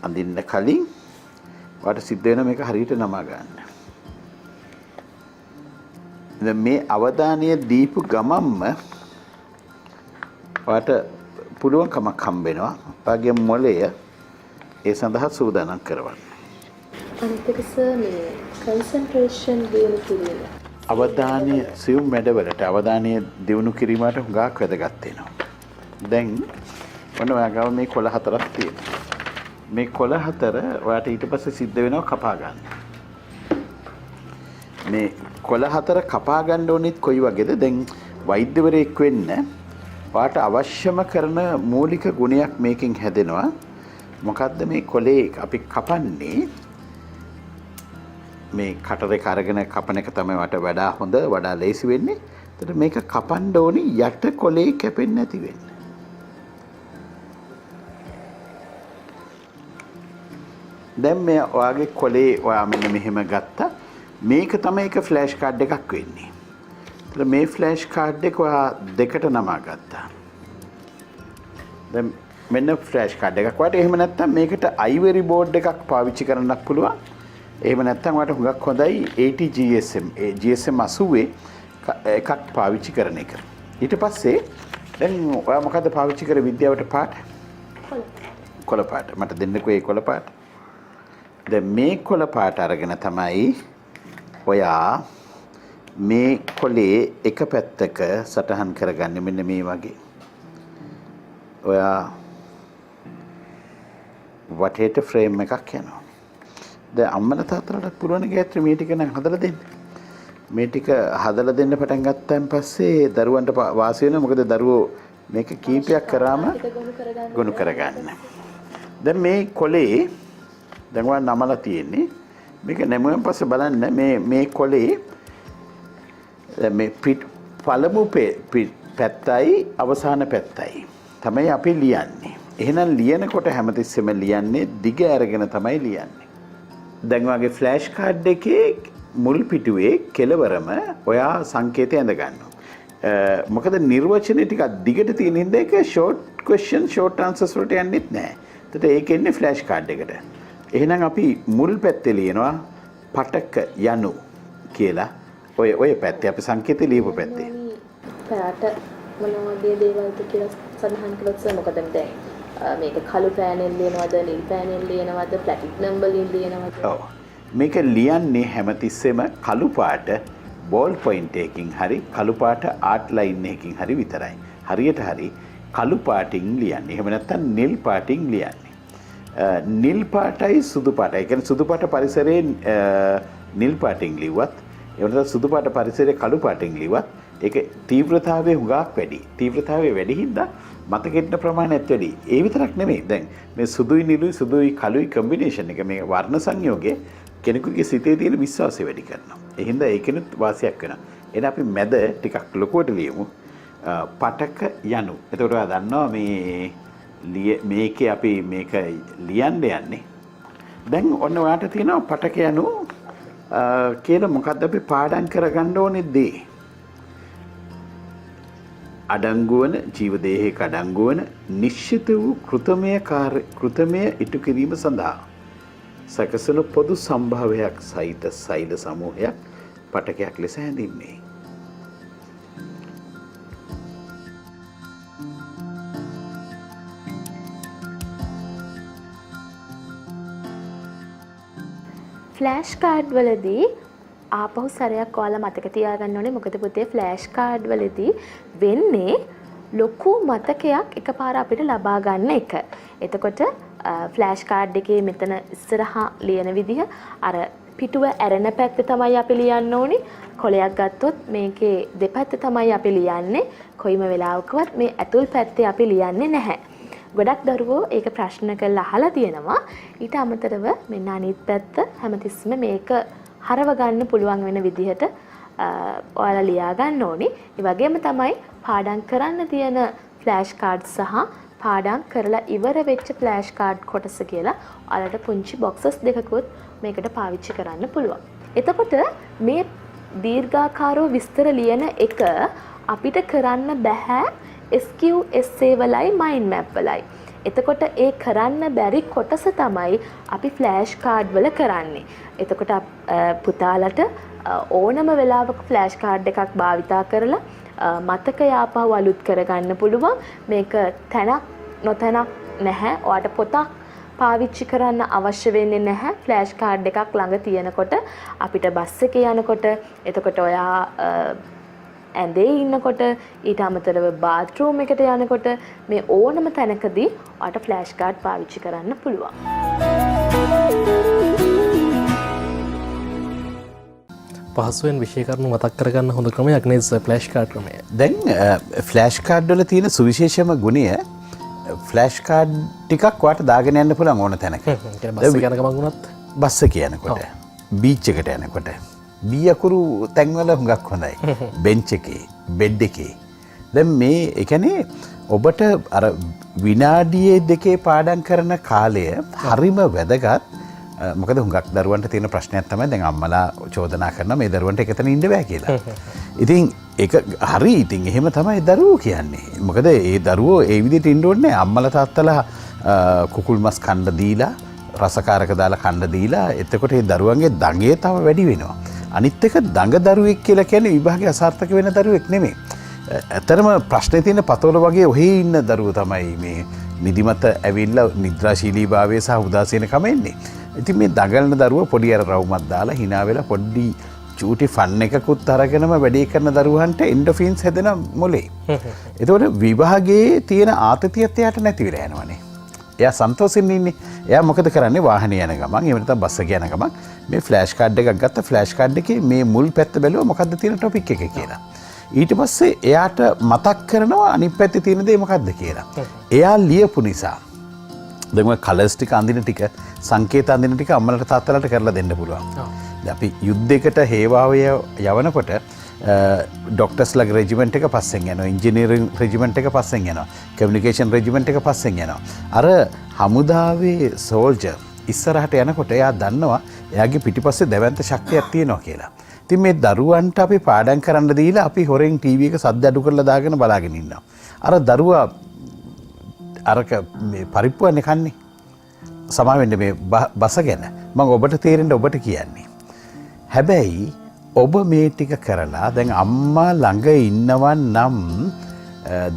අඳින්න කලින් වාට සිද්ධ වෙන මේක හරියට නමා ගන්න. දැන් මේ අවධානය දීපු ගමම්ම වාට පුළුවන් කමක් හම්බ වෙනවා. වාගේ මොළය ඒ සඳහා සූදානම් කරවන්න. අනිත් එක සර් මේ කන්සන්ට්‍රේෂන් දියුණු කිරීම. අවධානය සියුම් වැඩවලට අවධානය දියුණු කිරීමට හුඟක් වැදගත් වෙනවා. දැන් ඔන්න ඔයාගාව මේ කොළ හතරක් තියෙනවා. මේ කොළ හතර ඔයාට ඊට පස්සේ සිද්ධ වෙනවා කපා ගන්න. මේ කොළ හතර කපා ගන්න ඕනෙත් කොයි වගේද? දැන් වෛද්‍යවරයෙක් වෙන්න ඔයාට අවශ්‍යම කරන මූලික ගුණයක් මේකෙන් හැදෙනවා. මොකද්ද මේ කොලේ අපි කපන්නේ? මේ කටරේ අරගෙන කපන එක තමයි වට වඩා හොඳ වඩා ලේසි වෙන්නේ. ඒතර මේක කපන්න ඕනි යට කොලේ කැපෙන්නේ නැති වෙන්න. දැන් මේ ඔයාගේ කොලේ ඔයා මෙන්න මෙහෙම ගත්තා. මේක තමයි එක ෆ්ලෑෂ් කාඩ් එකක් වෙන්නේ. ඒතර මේ ෆ්ලෑෂ් කාඩ් එක ඔයා දෙකට නමා ගත්තා. දැන් මෙන්න ෆ්ලෑෂ් කාඩ් එකක් වට එහෙම නැත්නම් මේකට අයිවරි බෝඩ් එකක් පාවිච්චි කරන්නත් පුළුවන්. එහෙම නැත්නම් ඔයාලට හුඟක් හොඳයි AT GSM GSM 80 එකක් පාවිච්චි කරන එක. ඊට පස්සේ දැන් ඔයා මොකද්ද පාවිච්චි කර විද්‍යාවට පාට? කොළ පාට. මට දෙන්නකෝ ඒ කොළ පාට. දැන් මේ කොළ පාට අරගෙන තමයි ඔයා මේ කොලේ එක පැත්තක සටහන් කරගන්නේ මෙන්න මේ වගේ. ඔයා වටේට ෆ්‍රේම් එකක් යනවා. දැන් අම්මලා තාත්තලාට පුළුවන් ගෑත්‍රි මේ ටික නම් හදලා දෙන්න. මේ ටික හදලා දෙන්න පටන් ගත්තාන් පස්සේ දරුවන්ට වාසි වෙනවා. මොකද දරුවෝ මේක කීපයක් කරාම ගොනු කරගන්න. දැන් මේ කොලේ දැන් ඔයා නමලා තියෙන්නේ. මේක නැමුවෙන් පස්සේ බලන්න මේ කොලේ මේ පළමු පැත්තයි අවසාන පැත්තයි තමයි අපි ලියන්නේ. එහෙනම් ලියනකොට හැමතිස්සෙම ලියන්නේ දිග අරගෙන තමයි ලියන්නේ. දැන් වගේ ෆ්ලෑෂ් කාඩ් එකේ මුල් පිටුවේ කෙළවරම ඔයා සංකේතය ඇඳ ගන්නවා. මොකද නිර්වචනය ටිකක් දිගට තියෙන හින්දා ඒක ෂෝට් ක්වෙස්චන් ෂෝට් ආන්සර්ස් වලට යන්නෙත් නැහැ. ඒකට ඒක එන්නේ ෆ්ලෑෂ් කාඩ් එකට. එහෙනම් අපි මුල් පැත්තේ ලියනවා පටක යනු කියලා. ඔය පැත්තේ අපි සංකේතය ලියපු පැත්තේ. පැයට මොනවගේ දේවල්ද කියලා සඳහන් කළොත් මොකද දැන් මේක කළු පෑනෙන් ලියනවද නිල් පෑනෙන් ලියනවද ප්ලැටිනම් වලින් ලියනවද? ඔව්. මේක ලියන්නේ හැමතිස්සෙම කළු පාට බෝල් පොයින්ට් එකකින් හරි කළු පාට ආට් ලයින් එකකින් හරි විතරයි. හරියට හරි කළු පාටින් ලියන්නේ. එහෙම නැත්නම් නිල් පාටින් ලියන්නේ. නිල් පාටයි සුදු පාටයි. ඒ කියන්නේ සුදු පාට පරිසරයේ නිල් පාටින් ලිව්වත් ඒ වුණත් සුදු පාට පරිසරයේ කළු පාටින් ලිව්වත් ඒක තීව්‍රතාවය හුඟක් වැඩි. තීව්‍රතාවය වැඩි හින්දා මතකෙන්න ප්‍රමාණයත් වැඩි. ඒ විතරක් නෙමෙයි. දැන් මේ සුදුයි නිලුයි සුදුයි කළුයි කම්බිනේෂන් එක මේ වර්ණ සංයෝගයේ කෙනෙකුගේ සිතේ තියෙන විශ්වාසය වැඩි කරනවා. ඒ හින්දා ඒකෙනුත් වාසියක් වෙනවා. එහෙනම් අපි මැද ටිකක් ලොකුවට ලියමු. පටක යනු. එතකොට ඔයා දන්නවා මේකේ අපි මේක ලියන්න යන්නේ. දැන් ඔන්න ඔයාට තියෙනවා පටක යනු කියලා මොකද්ද අපි පාඩම් කරගන්න ඕනේ දේ. අඩංගු වන ජීවදේහයක අඩංගු වන නිශ්චිත වූ කෘතමය ඉටු කිරීම සඳහා සැකසෙන පොදු සම්භාවයක් සහිත සෛල සමූහයක් පටකයක් ලෙස හැඳින්වේ. ෆ්ලෑෂ් කාඩ් වලදී ආපහු සැරයක් ඔයාලා මතක තියාගන්න ඕනේ. මොකද පුතේ ෆ්ලෑෂ් කාඩ් වලදී වෙන්නේ ලොකු මතකයක් එකපාර අපිට ලබා ගන්න එක. එතකොට ෆ්ලෑෂ් කාඩ් එකේ මෙතන ඉස්සරහා ලියන විදිහ අර පිටුව ඇරෙන පැත්ත තමයි අපි ලියන්න ඕනේ. කොලයක් ගත්තොත් මේකේ දෙපැත්ත තමයි අපි ලියන්නේ. කොයිම වෙලාවකවත් මේ ඇතුල් පැත්තේ අපි ලියන්නේ නැහැ. ගොඩක් දරුවෝ ඒක ප්‍රශ්න කරලා අහලා තියෙනවා. ඊට අමතරව මෙන්න අනිත් පැත්ත හැමතිස්සෙම මේක හරව ගන්න පුළුවන් වෙන විදිහට ඔයාලා ලියා ගන්න ඕනේ. ඒ වගේම තමයි පාඩම් කරන්න තියෙන ෆ්ලෑෂ් කාඩ් සහ පාඩම් කරලා ඉවර වෙච්ච ෆ්ලෑෂ් කාඩ් කොටස කියලා ඔයාලට පුංචි බොක්සස් දෙකකුත් මේකට පාවිච්චි කරන්න පුළුවන්. එතකොට මේ දීර්ඝාකාරව විස්තර ලියන එක අපිට කරන්න බෑ SQSA වලයි මයින්ඩ් මැප් වලයි. එතකොට ඒ කරන්න බැරි කොටස තමයි අපි ෆ්ලෑෂ් කාඩ් වල කරන්නේ. එතකොට පුතාලට ඕනම වෙලාවක ෆ්ලෑෂ් කාඩ් එකක් භාවිතා කරලා මතකය ආපහු අලුත් කරගන්න පුළුවන්. මේක තැනක් නොතැනක් නැහැ. ඔයාට පොතක් පාවිච්චි කරන්න අවශ්‍ය වෙන්නේ නැහැ. ෆ්ලෑෂ් කාඩ් එකක් ළඟ තියෙනකොට අපිට බස් එකේ යනකොට එතකොට ඔයා ඇඳේ ඉන්නකොට ඊට අමතරව බාත්රූම් එකට යනකොට මේ ඕනම තැනකදී ඔයාට ෆ්ලෑෂ් කාඩ් පාවිච්චි කරන්න පුළුවන්. පහසුවෙන් විෂය කරුණු මතක් කරගන්න හොඳ ක්‍රමයක් නේද ෆ්ලෑෂ් කාඩ් ක්‍රමය. දැන් ෆ්ලෑෂ් කාඩ් වල තියෙන සුවිශේෂම ගුණය ෆ්ලෑෂ් කාඩ් ටිකක් වාට දාගෙන යන්න පුළුවන් ඕන තැනක. බස් එක යන ගමන් වුණත් බස් එක යනකොට බීච් එකට යනකොට බී අකුරු තැන්වල හුඟක් හොඳයි. බෙන්ච් එකේ බෙඩ් එකේ. දැන් මේ ඒ කියන්නේ ඔබට අර විනාඩියේ දෙකේ පාඩම් කරන කාලය හරිම වැදගත්. මොකද හුඟක් දරුවන්ට තියෙන ප්‍රශ්නයක් තමයි දැන් අම්මලා චෝදනා කරනවා මේ දරුවන්ට එකතන ඉන්න බෑ කියලා. ඉතින් ඒක හරි. ඉතින් එහෙම තමයි දරුවෝ කියන්නේ. මොකද ඒ දරුවෝ ඒ විදිහට ඉන්න ඕනේ අම්මලා තාත්තලා කුකුල් මස් කන්න දීලා රසකාරක දාලා කන්න දීලා එතකොට ඒ දරුවන්ගේ දඟේ තව වැඩි වෙනවා. අනිත් එක දඟ දරුවෙක් කියලා කියන්නේ විභාගේ අසාර්ථක වෙන දරුවෙක් නෙමෙයි. ඇතරම ප්‍රශ්නේ තියෙන පතවල වගේ ඔහේ ඉන්න දරුවෝ තමයි මේ නිදිමත ඇවිල්ලා නිද්‍රාශීලී භාවය සහ උදාසීනකම එන්නේ. ඉතින් මේ දඟලන දරුවෝ පොඩි අර රවුමක් දාලා hina වෙලා පොඩි චූටි ෆන් එකකුත් අරගෙනම වැඩේ කරන දරුවන්ට එන්ඩෝෆින්ස් හැදෙන මොලේ. එතකොට විභාගයේ තියෙන ආතතියත් එයාට නැති වෙලා යනවනේ. එයා සන්තෝෂෙන් ඉන්නේ. එයා මොකද කරන්නේ වාහනේ යන ගමන් එහෙම නැත්නම් බස් එකේ යන ගමන් මේ ෆ්ලෑෂ් කාඩ් එකක් ගත්ත ෆ්ලෑෂ් කාඩ් එකේ මේ මුල් පැත්ත බැලුවා මොකද්ද තියෙන ටොපික් එක කියලා. ඊට පස්සේ එයාට මතක් කරනවා අනිත් පැත්තේ තියෙන දේ මොකද්ද කියලා. එයා ලියපු නිසා දැන් ඔය කලර්ස් ටික අඳින ටික සංකේත අඳින ටික අම්මලට තාත්තලට කරලා දෙන්න පුළුවන්. අපි යුද්ධයකට හේවාවේ යවනකොට ඩොක්ටර්ස්ලා රෙජිමන්ට් එක පස්සෙන් යනවා, ඉංජිනේරින් රෙජිමන්ට් එක පස්සෙන් යනවා, කමියුනිකේෂන් රෙජිමන්ට් එක පස්සෙන් යනවා. අර හමුදාවේ සෝල්ජර් ඉස්සරහට යනකොට එයා දන්නවා එයාගේ පිටිපස්සේ දැවැන්ත ශක්තියක් තියෙනවා කියලා. ඉතින් මේ දරුවන්ට අපි පාඩම් කරන්න දීලා අපි හොරෙන් ටීවී එක සද්ද අඩු කරලා දාගෙන බලාගෙන ඉන්නවා. අර දරුවා අරක මේ පරිප්පුවන්නේ කන්නේ. සමා වෙන්න මේ බස ගැන මම ඔබට තේරෙන්න ඔබට කියන්නේ. හැබැයි ඔබ මේ ටික කරලා දැන් අම්මා ළඟ ඉන්නවන් නම්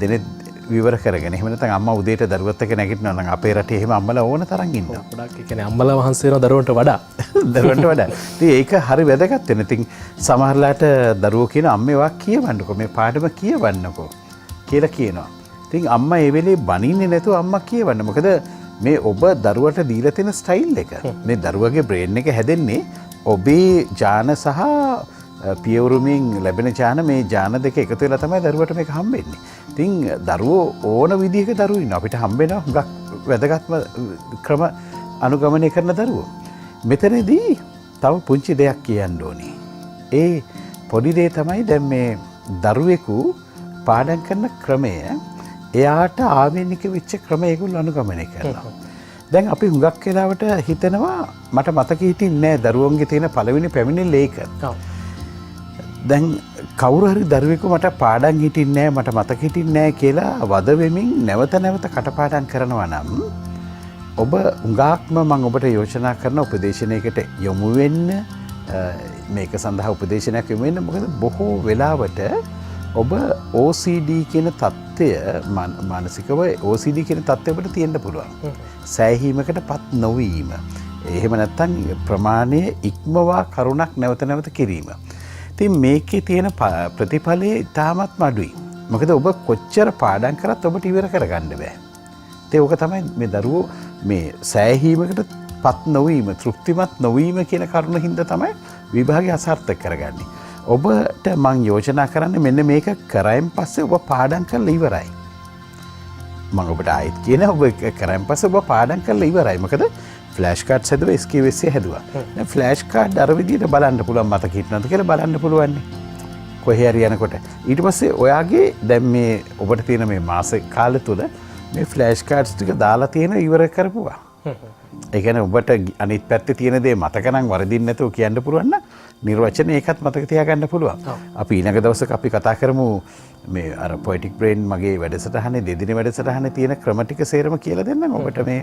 දිනෙත් විවර කරගෙන එහෙම නැත්නම් අම්මා උදේට දරුවත් එක්ක නැගිටිනවා නම් අපේ රටේ එහෙම අම්මලා ඕන තරම් ඉන්නවා. ගොඩක් ඒ කියන්නේ අම්මලා වහන්සේ වෙනවා දරුවන්ට වඩා. දරුවන්ට වඩා. ඉතින් ඒක හරි වැදගත් වෙන. ඉතින් සමහරලාට දරුවෝ කියන අම්මේ වා කියවන්නකෝ මේ පාඩම කියවන්නකෝ කියලා කියනවා. ඉතින් අම්මා ඒ වෙලේ බනින්නේ නැතුව අම්මා කියවන්න. මොකද මේ ඔබ දරුවට දීලා තියෙන ස්ටයිල් එක. මේ දරුවගේ බ්‍රේන් එක හැදෙන්නේ ඔබේ ජාන සහ පියවරුමින් ලැබෙන ජාන මේ ජාන දෙක එකතු වෙලා තමයි දරුවට මේක හම්බෙන්නේ. ඉතින් දරුවෝ ඕන විදිහක දරුවෝ ඉන්නවා. අපිට හම්බෙනවා හුඟක් වැදගත්ම ක්‍රම අනුගමනය කරන දරුවෝ. මෙතනදී තව පුංචි දෙයක් කියන්න ඕනේ. ඒ පොඩි දේ තමයි දැන් මේ දරුවෙකු පාඩම් කරන ක්‍රමය එයාට ආවේනික වෙච්ච ක්‍රම ඒගොල්ලෝ අනුගමනය කරනවා. දැන් අපි හුඟක් වෙලාවට හිතනවා මට මතක හිටින්නේ නැහැ දරුවන්ගේ තියෙන පළවෙනි පැමිණිල්ල ඒක. දැන් කවුරු හරි දරුවෙකු මට පාඩම් හිටින්නේ නැහැ මට මතක හිටින්නේ නැහැ කියලා වද වෙමින් නැවත නැවත කටපාඩම් කරනවා නම් ඔබ උඟාක්ම මම ඔබට යෝජනා කරන උපදේශනයකට යොමු වෙන්න මේක සඳහා උපදේශනයක් යොමු වෙන්න. මොකද බොහෝ වෙලාවට ඔබ OCD කියන தත්ත්වය මානසිකව OCD කියන தත්ත්වය ඔබට තියෙන්න පුළුවන්. සෑහීමකට පත් නොවීම. එහෙම නැත්නම් ප්‍රමාණය ඉක්මවා කරුණක් නැවත නැවත කිරීම. ඉතින් මේකේ තියෙන ප්‍රතිඵලය ඉතාමත්ම අඩුයි. මොකද ඔබ කොච්චර පාඩම් කරත් ඔබට ඉවර කරගන්න බෑ. ඒ ඕක තමයි මේ දරුවෝ මේ සෑහීමකට පත් නොවීම, තෘප්තිමත් නොවීම කියන කරුණ හින්දා තමයි විභාගය අසාර්ථක කරගන්නේ. ඔබට මං යෝජනා කරන්නේ මෙන්න මේක කරයින් පස්සේ ඔබ පාඩම් කරලා ඉවරයි. මම ඔබට ආයෙත් කියන ඔබ කරයින් පස්සේ ඔබ පාඩම් කරලා ඉවරයි. මොකද ෆ්ලෑෂ් කාඩ්ස් හැදුවා SQS හැදුවා. දැන් ෆ්ලෑෂ් කාඩ් අර විදිහට බලන්න පුළුවන් මතක හිටිනවද කියලා බලන්න පුළුවන් නේ. කොහේ හරි යනකොට. ඊට පස්සේ ඔයාගේ දැන් මේ ඔබට තියෙන මේ මාස කාලය තුල මේ ෆ්ලෑෂ් කාඩ්ස් ටික දාලා තියෙන ඉවර කරපුවා. ඒ කියන්නේ ඔබට අනිත් පැත්තේ තියෙන දේ මතක නම් වරදින්න නැතුව කියන්න පුළුවන් නම් නිර්වචන ඒකත් මතක තියාගන්න පුළුවන්. අපි ඊළඟ දවසක අපි කතා කරමු මේ අර පොයිටික් බ්‍රේන් මගේ වැඩසටහනේ දෙදින වැඩසටහනේ තියෙන ක්‍රම ටික සේරම කියලා දෙන්නම් ඔබට මේ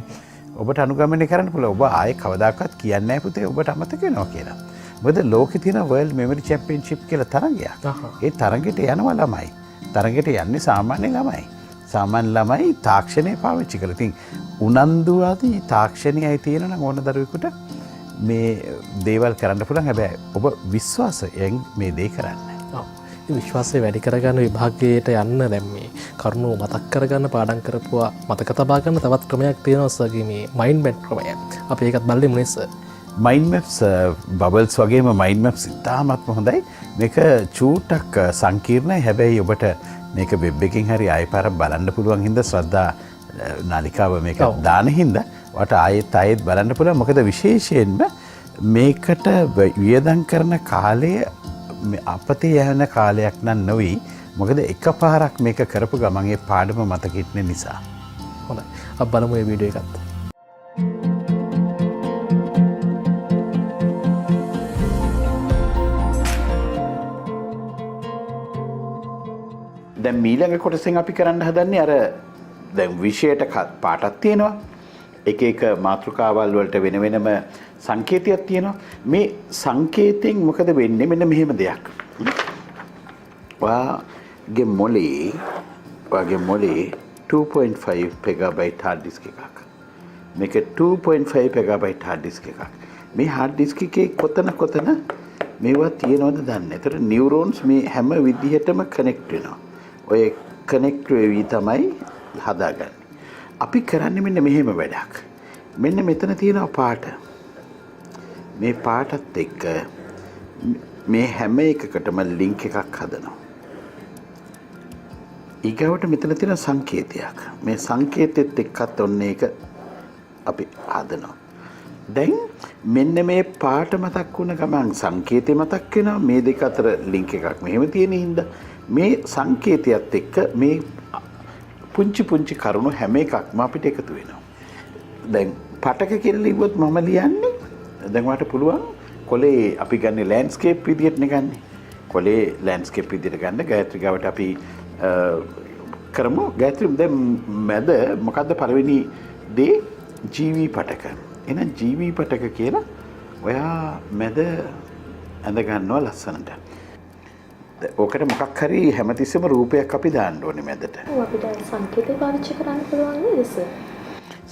ඔබට අනුගමනය කරන්න පුළුවන්. ඔබ ආයේ කවදාකවත් කියන්නේ නැහැ පුතේ ඔබට අමතක වෙනවා කියලා. මොකද ලෝකේ තියෙන World Memory Championship කියලා තරගයක්. ඒ තරගෙට යනවා ළමයි. තරගෙට යන්නේ සාමාන්‍ය ළමයි. සාමාන්‍ය ළමයි තාක්ෂණය පාවිච්චි කරලා. ඉතින් උනන්දුවාදී තාක්ෂණයයි තියෙන නම් ඕන දරුවෙකුට මේ දේවල් කරන්න පුළුවන්. හැබැයි ඔබ විශ්වාසයෙන් මේ දේ කරන්න. විශ්වාසය වැඩි කරගන්න විභාගයට යන්න දැන් මේ කරුණු මතක් කරගන්න පාඩම් කරපුවා මතක තබා ගන්න තවත් ක්‍රමයක් තියෙනවා සර්ගේ මේ මයින්ඩ් මැප් ක්‍රමය. අපි ඒකත් බලමු නේ සර්. මයින්ඩ් මැප්ස් බබල්ස් වගේම මයින්ඩ් මැප්ස් ඉතාමත්ම හොඳයි. මේක චූටක් සංකීර්ණයි. හැබැයි ඔබට මේක වෙබ් එකකින් හරි ආයෙ පාරක් බලන්න පුළුවන් හින්දා ශ්‍රද්ධා නාලිකාව මේක දාන හින්දා ඔයාට ආයෙත් බලන්න පුළුවන්. මොකද විශේෂයෙන්ම මේකට වියදම් කරන කාලය අපතේ යන කාලයක් නම් නොවේ. මොකද එකපාරක් මේක කරපු ගමන් ඒ පාඩම මතක හිටින නිසා. හොඳයි. අපි බලමු මේ වීඩියෝ එකත්. දැන් ඊළඟ කොටසෙන් අපි කරන්න හදන්නේ අර දැන් විෂයට පාටක් තියෙනවා. එක එක මාතෘකාවල් වලට වෙන වෙනම සංකේතයක් තියෙනවා. මේ සංකේතයෙන් මොකද වෙන්නේ? මෙන්න මෙහෙම දෙයක්. ඔයාගේ මොලේ 2.5 පෙගාබයිට් hard disk එකක්. මේක 2.5 පෙගාබයිට් hard disk එකක්. මේ hard disk එකේ කොතන මේවා තියෙනවද දන්නේ. ඒතර නියුරෝන්ස් මේ හැම විදිහටම කනෙක්ට් වෙනවා. ඔය කනෙක්ට් වෙවි තමයි හදාගන්නේ. අපි කරන්නේ මෙන්න මෙහෙම වැඩක්. මෙන්න මෙතන තියෙනවා පාට. මේ පාටත් එක්ක මේ හැම එකකටම ලින්ක් එකක් හදනවා. ඊගවට මෙතන තියෙන සංකේතයක්. මේ සංකේතෙත් එක්කත් ඔන්න ඒක අපි හදනවා. දැන් මෙන්න මේ පාට මතක් වුණ ගමන් සංකේතය මතක් වෙනවා. මේ දෙක අතර ලින්ක් එකක් මෙහෙම තියෙන හින්දා මේ සංකේතයත් එක්ක මේ පුංචි කරුණු හැම එකක්ම අපිට එකතු වෙනවා. දැන් පටක කියලා ලිව්වොත් මම ලියන්නේ දැන් වාට පුළුවන් කොලේ අපි ගන්න ලෑන්ඩ්ස්කේප් විදියට නේ ගන්න. කොලේ ලෑන්ඩ්ස්කේප් විදියට ගන්න ගායත්‍රි ගාවට අපි කරමු. ගායත්‍රි දැන් මැද මොකද්ද පළවෙනි දේ ජීවි පටක. එහෙනම් ජීවි පටක කියලා ඔයා මැද ඇඳ ගන්නවා ලස්සනට. ඕකට මොකක් හරි හැමතිස්සෙම රූපයක් අපි දාන්න ඕනේ මැදට. ඔව් අපිට සංකේත පාවිච්චි කරන්න පුළුවන් නේද සර්?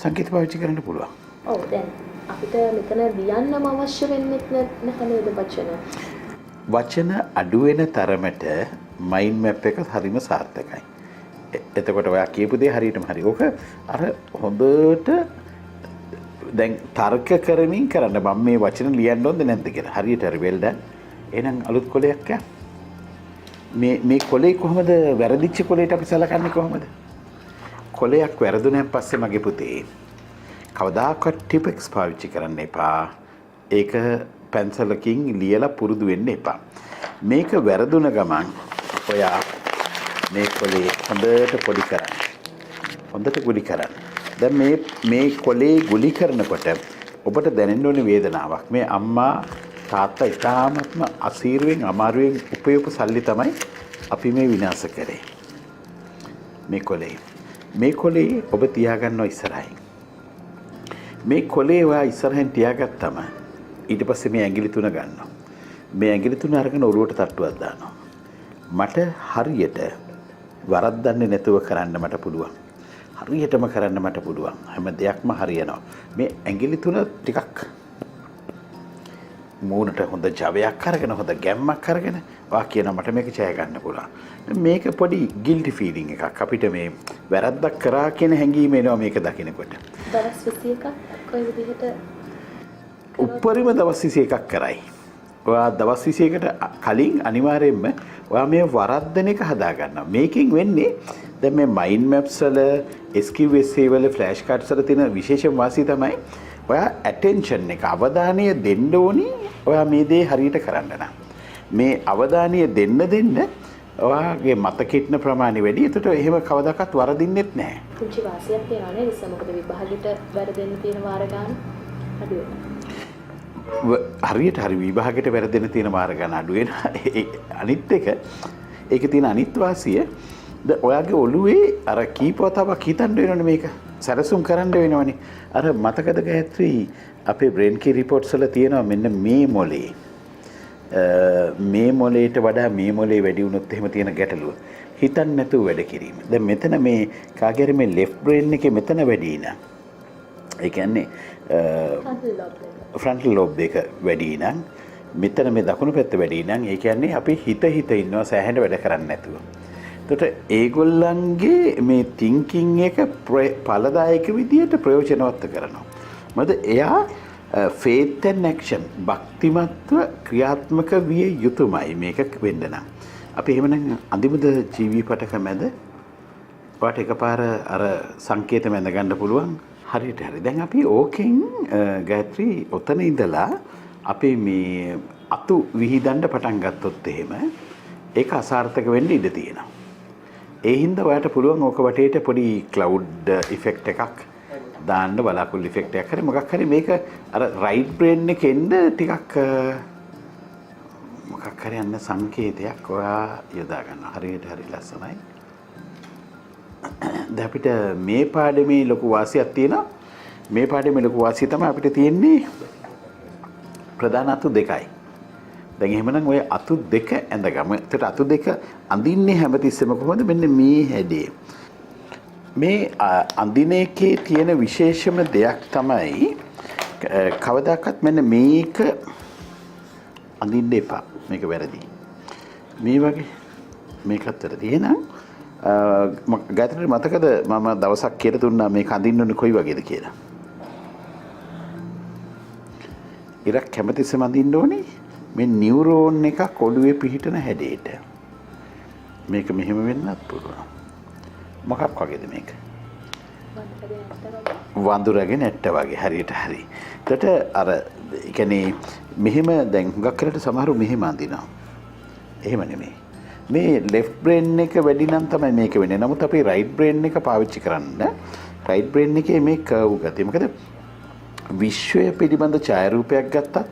සංකේත පාවිච්චි කරන්න පුළුවන්. ඔව් දැන් අපිට මෙතන ලියන්නම අවශ්‍ය වෙන්නේ නැහැ නේද වචන අඩු වෙන තරමට මයින්ඩ් මැප් එක හරිම සාර්ථකයි. එතකොට ඔයා කියපු දේ හරියටම හරි. ඕක අර හොඳට දැන් තර්ක කරමින් කරන්න. මම මේ වචන ලියන්න ඕනද නැද්ද කියලා. හරියට හරි වෙල් දැන්. එහෙනම් අලුත් කොලයක් යන්න. මේ කොලේ කොහොමද වැරදිච්ච කොලේට අපි සලකන්නේ කොහොමද? කොලයක් වැරදුනන් පස්සේ මගේ පුතේ කවදාකවත් ටිපෙක්ස් පාවිච්චි කරන්න එපා. ඒක පැන්සලකින් ලියලා පුරුදු වෙන්න එපා. මේක වැරදුන ගමන් ඔයා මේ කොලේ හොඳට පොඩි කරන්න. හොඳට ගුලි කරන්න. දැන් මේ කොලේ ගුලි කරනකොට ඔබට දැනෙන්න ඕනේ වේදනාවක්. මේ අම්මා තාත්තා ඉතාමත්ම අසීරුවෙන් අමාරුවෙන් උපයපු සල්ලි තමයි අපි මේ විනාශ කරේ. මේ කොලේ ඔබ තියාගන්නවා ඉස්සරහින්. මේ කොලේ ඔයා ඉස්සරහින් තියාගත්තම ඊට පස්සේ මේ ඇඟිලි තුන ගන්නවා. මේ ඇඟිලි තුන අරගෙන ඔරුවට තට්ටුවක් දානවා. මට හරියට වරද්දන්නේ නැතුව කරන්න මට පුළුවන්. හරියටම කරන්න මට පුළුවන්. හැම දෙයක්ම හරියනවා. මේ ඇඟිලි තුන ටිකක් මූණට හොඳ ජවයක් අරගෙන හොඳ ගැම්මක් අරගෙන වා කියනවා මට මේක ජය ගන්න පුළුවන්. මේක පොඩි ගිල්ටි ෆීලිං එකක්. අපිට මේ වැරද්දක් කරා කියන හැඟීම එනවා මේක දකිනකොට. දවස් 21ක් කොයි විදිහට උපරිම දවස් 21ක් කරයි. ඔයා දවස් 21කට කලින් අනිවාර්යයෙන්ම ඔයා මේ වරද්දන එක හදා ගන්නවා. මේකෙන් වෙන්නේ දැන් මේ මයින්ඩ් මැප්ස් වල SQSA වල ෆ්ලෑෂ් කාඩ්ස් වල තියෙන විශේෂම වාසිය තමයි ඔයා ඇටෙන්ෂන් එක අවධානය දෙන්න ඕනි. ඔයා මේ දේ හරියට කරන්න නම් මේ අවධානය දෙන්න ඔයාගේ මතකෙටන ප්‍රමාණය වැඩි. එතකොට එහෙම කවදාකවත් වරදින්නෙත් නැහැ. පුංචි වාසියක් තියනවා නේද? මොකද විභාගෙට වැරදෙන්න තියෙන වාර ගන්න අඩු වෙනවා. හරියට හරි විභාගෙට වැරදෙන්න තියෙන වාර ගන්න අඩු වෙනවා. අනිත් එක ඒකේ තියෙන අනිත් වාසිය ඔයාගේ ඔළුවේ අර කීපවතාවක් හිතන්න වෙනවනේ මේක. සැරසුම් කරන්න වෙනවනේ. අර මතකද ගායත්‍රි අපේ බ්‍රේන් කී රිපෝට්ස් වල තියෙනවා මෙන්න මේ මොලේට වඩා මේ මොලේ වැඩි වුණොත් එහෙම තියෙන ගැටලුව. හිතන්නේ නැතුව වැඩ කිරීම. දැන් මෙතන මේ කාගේ හරි මේ ලෙෆ්ට් බ්‍රේන් එකේ මෙතන වැඩි නම් ඒ කියන්නේ ෆ්‍රන්ටල් ලෝබ් එක වැඩි නම් මෙතන මේ දකුණු පැත්ත වැඩි නම් ඒ කියන්නේ අපි හිත ඉන්නවා සෑහෙන වැඩ කරන්නේ නැතුව. එතකොට ඒගොල්ලන්ගේ මේ තින්කින් එක ඵලදායක විදියට ප්‍රයෝජනවත් කරනවා. මොකද එයා faith and action භක්තිමත්ව ක්‍රියාත්මක විය යුතුමයි මේක වෙන්න නම්. අපි එහෙමනම් අඳිමුද ජීවි පටක මැද ඔයාට එකපාර අර සංකේත මැද ගන්න පුළුවන්. හරියට හරි. දැන් අපි ඕකෙන් ගායත්‍රි ඔතන ඉඳලා අපි මේ අතු විහිදන්න පටන් ගත්තොත් එහෙම ඒක අසාර්ථක වෙන්න ඉඩ තියෙනවා. ඒ හින්දා ඔයාට පුළුවන් ඕක වටේට පොඩි ක්ලවුඩ් ඉෆෙක්ට් එකක් දාන්න බලාකුළු ඉෆෙක්ට් එකක් හරි මොකක් හරි මේක අර රයිට් බ්‍රේන් එකේ එන්න ටිකක් මොකක් හරි අන්න සංකේතයක් ඔයා යොදා ගන්න. හරියට හරි ලස්සනයි. දැන් අපිට මේ පාඩමේ ලොකු වාසියක් තියෙනවා. මේ පාඩමේ ලොකු වාසිය තමයි අපිට තියෙන්නේ ප්‍රධාන අතු දෙකයි. දැන් එහෙමනම් ඔය අතු දෙක ඇඳගමු. ඒකට අතු දෙක අඳින්නේ හැමතිස්සෙම කොහොමද? මෙන්න මේ හැඩේ. මේ අඳින එකේ තියෙන විශේෂම දෙයක් තමයි කවදාකවත් මෙන්න මේක අඳින්න එපා. මේක වැරදි. මේ වගේ මේකත් වැරදි. එහෙනම් ගායත්‍රි මතකද මම දවසක් කියලා දුන්නා මේක අඳින්න ඕනේ කොයි වගේද කියලා? ඉරක් කැමතිස්සම අඳින්න ඕනේ මේ නියුරෝන් එක ඔළුවේ පිහිටන හැඩයට. මේක මෙහෙම වෙන්නත් පුළුවන්. මොකක් වගේද මේක? වඳුරගේ නැට්ට වගේ හරියට හරි. එතකොට අර කියන්නේ මෙහෙම දැන් හුඟක් කරලා සමහරව මෙහෙම අඳිනවා. එහෙම නෙමෙයි. මේ left brain එක වැඩි නම් තමයි මේක වෙන්නේ. නමුත් අපි right brain එක පාවිච්චි කරන්න right brain එකේ මේ curve ගතිය. මොකද විශ්වය පිළිබඳ ඡායාරූපයක් ගත්තත්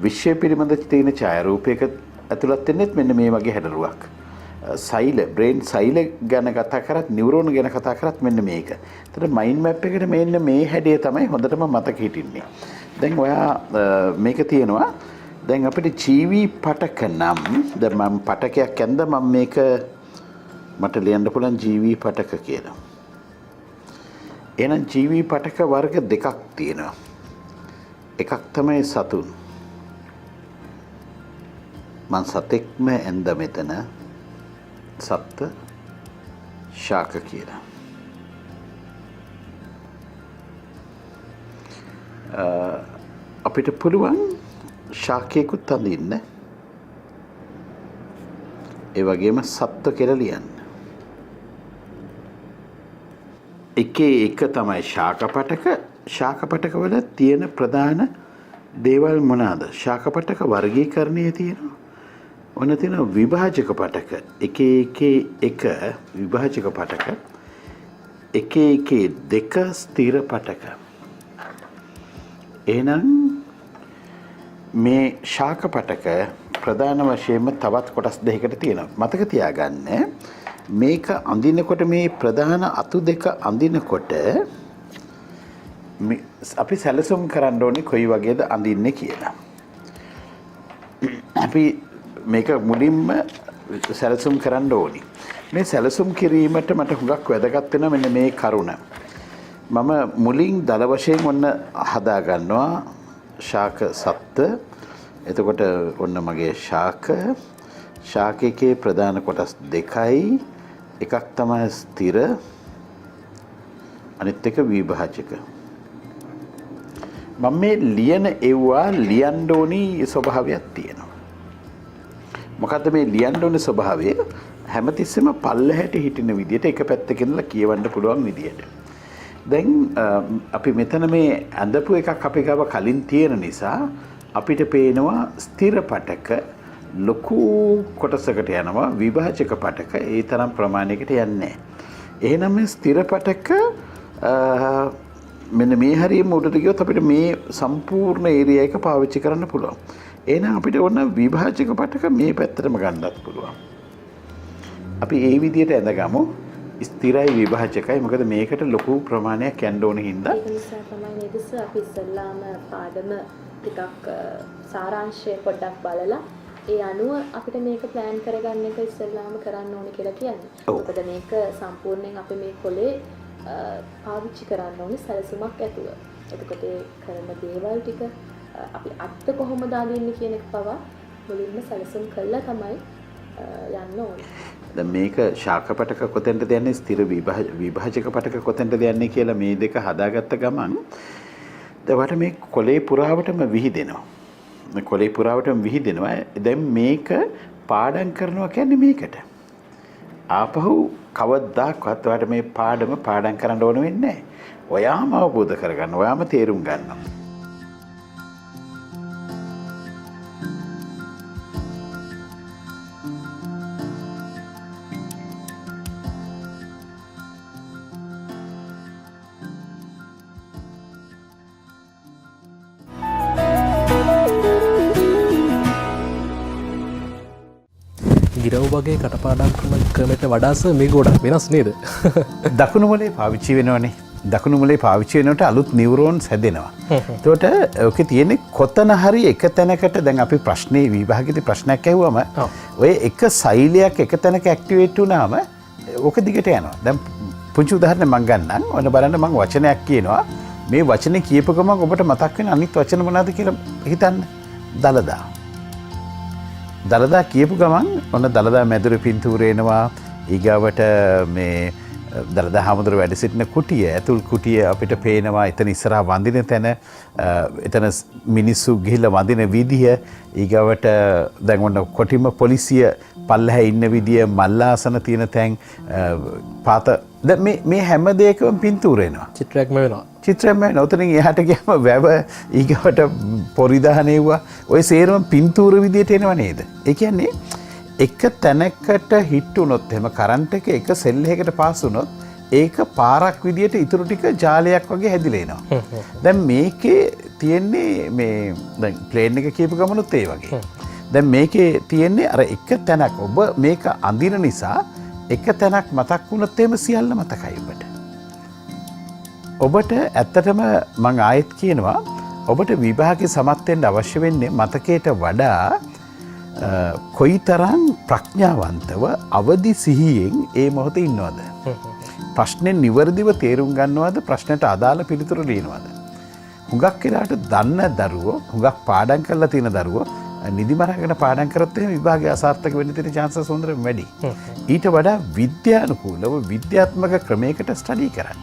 විශ්වය පිළිබඳ තියෙන ඡායාරූපයක ඇතුළත් වෙන්නේ මෙන්න මේ වගේ හැඩරුවක්. සෛල බ්‍රේන් සෛල ගැන කතා කරත් නියුරෝන ගැන කතා කරත් මෙන්න මේක. එතකොට මයින්ඩ් මැප් එකට මෙන්න මේ හැඩය තමයි හොඳටම මතක හිටින්නේ. දැන් ඔයා මේක තියෙනවා. දැන් අපිට ජීවි පටක නම් දැන් මම පටකයක් ඇඳ මම මේක මට ලියන්න පුළුවන් ජීවි පටක කියලා. එහෙනම් ජීවි පටක වර්ග දෙකක් තියෙනවා. එකක් තමයි සතුන්. මං සතෙක්ම ඇඳ මෙතන සත්ත්ව ශාක කියලා. අපිට පුළුවන් ශාකයකුත් අඳින්න. ඒ වගේම සත්ත්ව කියලා ලියන්න. එකේ එක තමයි ශාකපටක. ශාකපටක වල තියෙන ප්‍රධාන දේවල් මොනවාද? ශාකපටක වර්ගීකරණයේ තියෙනවා. ඔන්න තියෙන විභාජක පටක. එකේ එක විභාජක පටක. එකේ දෙක ස්ථිර පටක. එහෙනම් මේ ශාක පටක ප්‍රධාන වශයෙන්ම තවත් කොටස් දෙකකට තියෙනවා. මතක තියාගන්න මේක අඳිනකොට මේ ප්‍රධාන අතු දෙක අඳිනකොට අපි සැලසුම් කරන්න ඕනේ කොයි වගේද අඳින්නේ කියලා. අපි මේක මුලින්ම සැලසුම් කරන්න ඕනි. මේ සැලසුම් කිරීමට මට හුඟක් වැදගත් වෙනවා මෙන්න මේ කරුණ. මම මුලින් දල වශයෙන් ඔන්න හදා ගන්නවා ශාක සත්ත්ව. එතකොට ඔන්න මගේ ශාකයේ ප්‍රධාන කොටස් දෙකයි. එකක් තමයි ස්ථිර අනිත් එක විභාජක. මම මේ ලියන ඒවා ලියන්න ඕනි ස්වභාවයක් තියෙනවා. මොකද්ද මේ ලියන්න ඕනේ ස්වභාවය? හැමතිස්සෙම පල්ලහැට හිටින විදියට එක පැත්තකින් ඉඳලා කියවන්න පුළුවන් විදියට. දැන් අපි මෙතන මේ ඇඳපු එකක් අපි ගාව කලින් තියෙන නිසා අපිට පේනවා ස්ථිර පටක ලොකු කොටසකට යනවා. විභාජක පටක ඒ තරම් ප්‍රමාණයකට යන්නේ නැහැ. එහෙනම් මේ ස්ථිර පටක මෙන්න මේ හරියම උඩට ගියොත් අපිට මේ සම්පූර්ණ ඒරියා එක පාවිච්චි කරන්න පුළුවන්. එහෙනම් අපිට ඕන විභාජක පටක මේ පැත්තටම ගන්නත් පුළුවන්. අපි ඒ විදිහට ඇඳගමු. ස්ථිරයි විභාජකයි. මොකද මේකට ලොකු ප්‍රමාණයක් යන්න ඕන හින්දා. ඒක නිසා තමයි නේද අපි ඉස්සල්ලාම පාඩම ටිකක් සාරාංශය පොඩ්ඩක් බලලා ඒ අනුව අපිට මේක ප්ලෑන් කරගන්න එක ඉස්සල්ලාම කරන්න ඕනේ කියලා කියන්නේ. මොකද මේක සම්පූර්ණයෙන් අපි මේ කොලේ පාවිච්චි කරන්න ඕනේ සැලසුමක් ඇතුව. එතකොට ඒ කරන දේවල් ටික අපි අත්ත කොහොමද අඳින්නේ කියන එක පවා මුලින්ම සැලසුම් කළා තමයි යන්න ඕනේ. දැන් මේක ශාකපටක කොතෙන්ද යන්නේ ස්ථිර විභාජක පටක කොතෙන්ද යන්නේ කියලා මේ දෙක හදාගත්ත ගමන් දැන් මේ කොලේ පුරාවටම විහිදෙනවා. මේ කොලේ පුරාවටම විහිදෙනවා. දැන් මේක පාඩම් කරනවා කියන්නේ මේකට. ආපහු කවදාකවත් ඔයාලට මේ පාඩම් කරන්න ඕන වෙන්නේ නැහැ. ඔයාම අවබෝධ කරගන්න, ඔයාම තේරුම් ගන්නවා. ගිරව් වගේ කටපාඩම් ක්‍රමයට වඩාස මේ ගොඩක් වෙනස් නේද? දකුණු මොලේ පාවිච්චි වෙනවනේ. දකුණු මුලේ පාවිච්චි වෙනකොට අලුත් නියුරෝන්ස් හැදෙනවා. එතකොට ඔකේ තියෙන්නේ කොතන හරි එක තැනකට දැන් අපි ප්‍රශ්නේ විභාගෙදී ප්‍රශ්නයක් ඇහුවම ඔය එක සෛලයක් එක තැනක ඇක්ටිවේට් වුණාම ඕක දිගට යනවා. දැන් පුංචි උදාහරණයක් මම ගන්නම්. ඔන්න බලන්න මම වචනයක් කියනවා. මේ වචනේ කියපු ගමන් ඔබට මතක් වෙන අනිත් වචන මොනවද කියලා හිතන්න. දලදා. දලදා කියපු ගමන් ඔන්න දලදා මැදුරේ පින්තූර එනවා. ඊගාවට මේ දලදා හාමුදුර වැඩ සිටින කුටිය ඇතුල් කුටිය අපිට පේනවා. එතන ඉස්සරහා වඳින තැන එතන මිනිස්සු ගිහිල්ලා වඳින විදිය ඊගාවට දැන් ඔන්න කොටිම පොලිසිය පල්ලෙහා ඉන්න විදිය මල්ලාසන තියෙන තැන් පාත දැන් මේ හැම දෙයකම පින්තූර එනවා. චිත්‍රයක්ම වෙනවා. චිත්‍රයක්ම වෙනවා. උතනින් එහාට ගියාම වැව ඊගාවට පොරිදාහනේවා ඔය සේරම පින්තූර විදියට එනවා නේද? ඒ කියන්නේ එක තැනකට හිට් වුණොත් එහෙම කරන්ට් එක සෙල් එකකට පාස් වුණොත් ඒක පාරක් විදියට ඉතුරු ටික ජාලයක් වගේ හැදිලා එනවා. දැන් මේකේ තියෙන්නේ මේ දැන් ප්ලේන් එක කියපු ගමනුත් ඒ වගේ. දැන් මේකේ තියෙන්නේ අර එක තැනක් ඔබ මේක අඳින නිසා එක තැනක් මතක් වුණොත් එහෙම සියල්ල මතකයි ඔබට. ඔබට ඇත්තටම මම ආයෙත් කියනවා ඔබට විභාගේ සමත් වෙන්න අවශ්‍ය වෙන්නේ මතකයට වඩා කොයිතරම් ප්‍රඥාවන්තව අවදි සිහියෙන් ඒ මොහොතේ ඉන්නවද? ප්‍රශ්නේ නිවැරදිව තේරුම් ගන්නවද? ප්‍රශ්නට අදාළ පිළිතුරු ලියනවද? හුඟක් වෙලාවට දන්න දරුවෝ, හුඟක් පාඩම් කරලා තියෙන දරුවෝ නිදිමරගෙන පාඩම් කරත් එහෙම විභාගය අසාර්ථක වෙන්න තියෙන chances හොඳටම වැඩි. ඊට වඩා විද්‍යානුකූලව විද්‍යාත්මක ක්‍රමයකට ස්ටඩි කරන්න.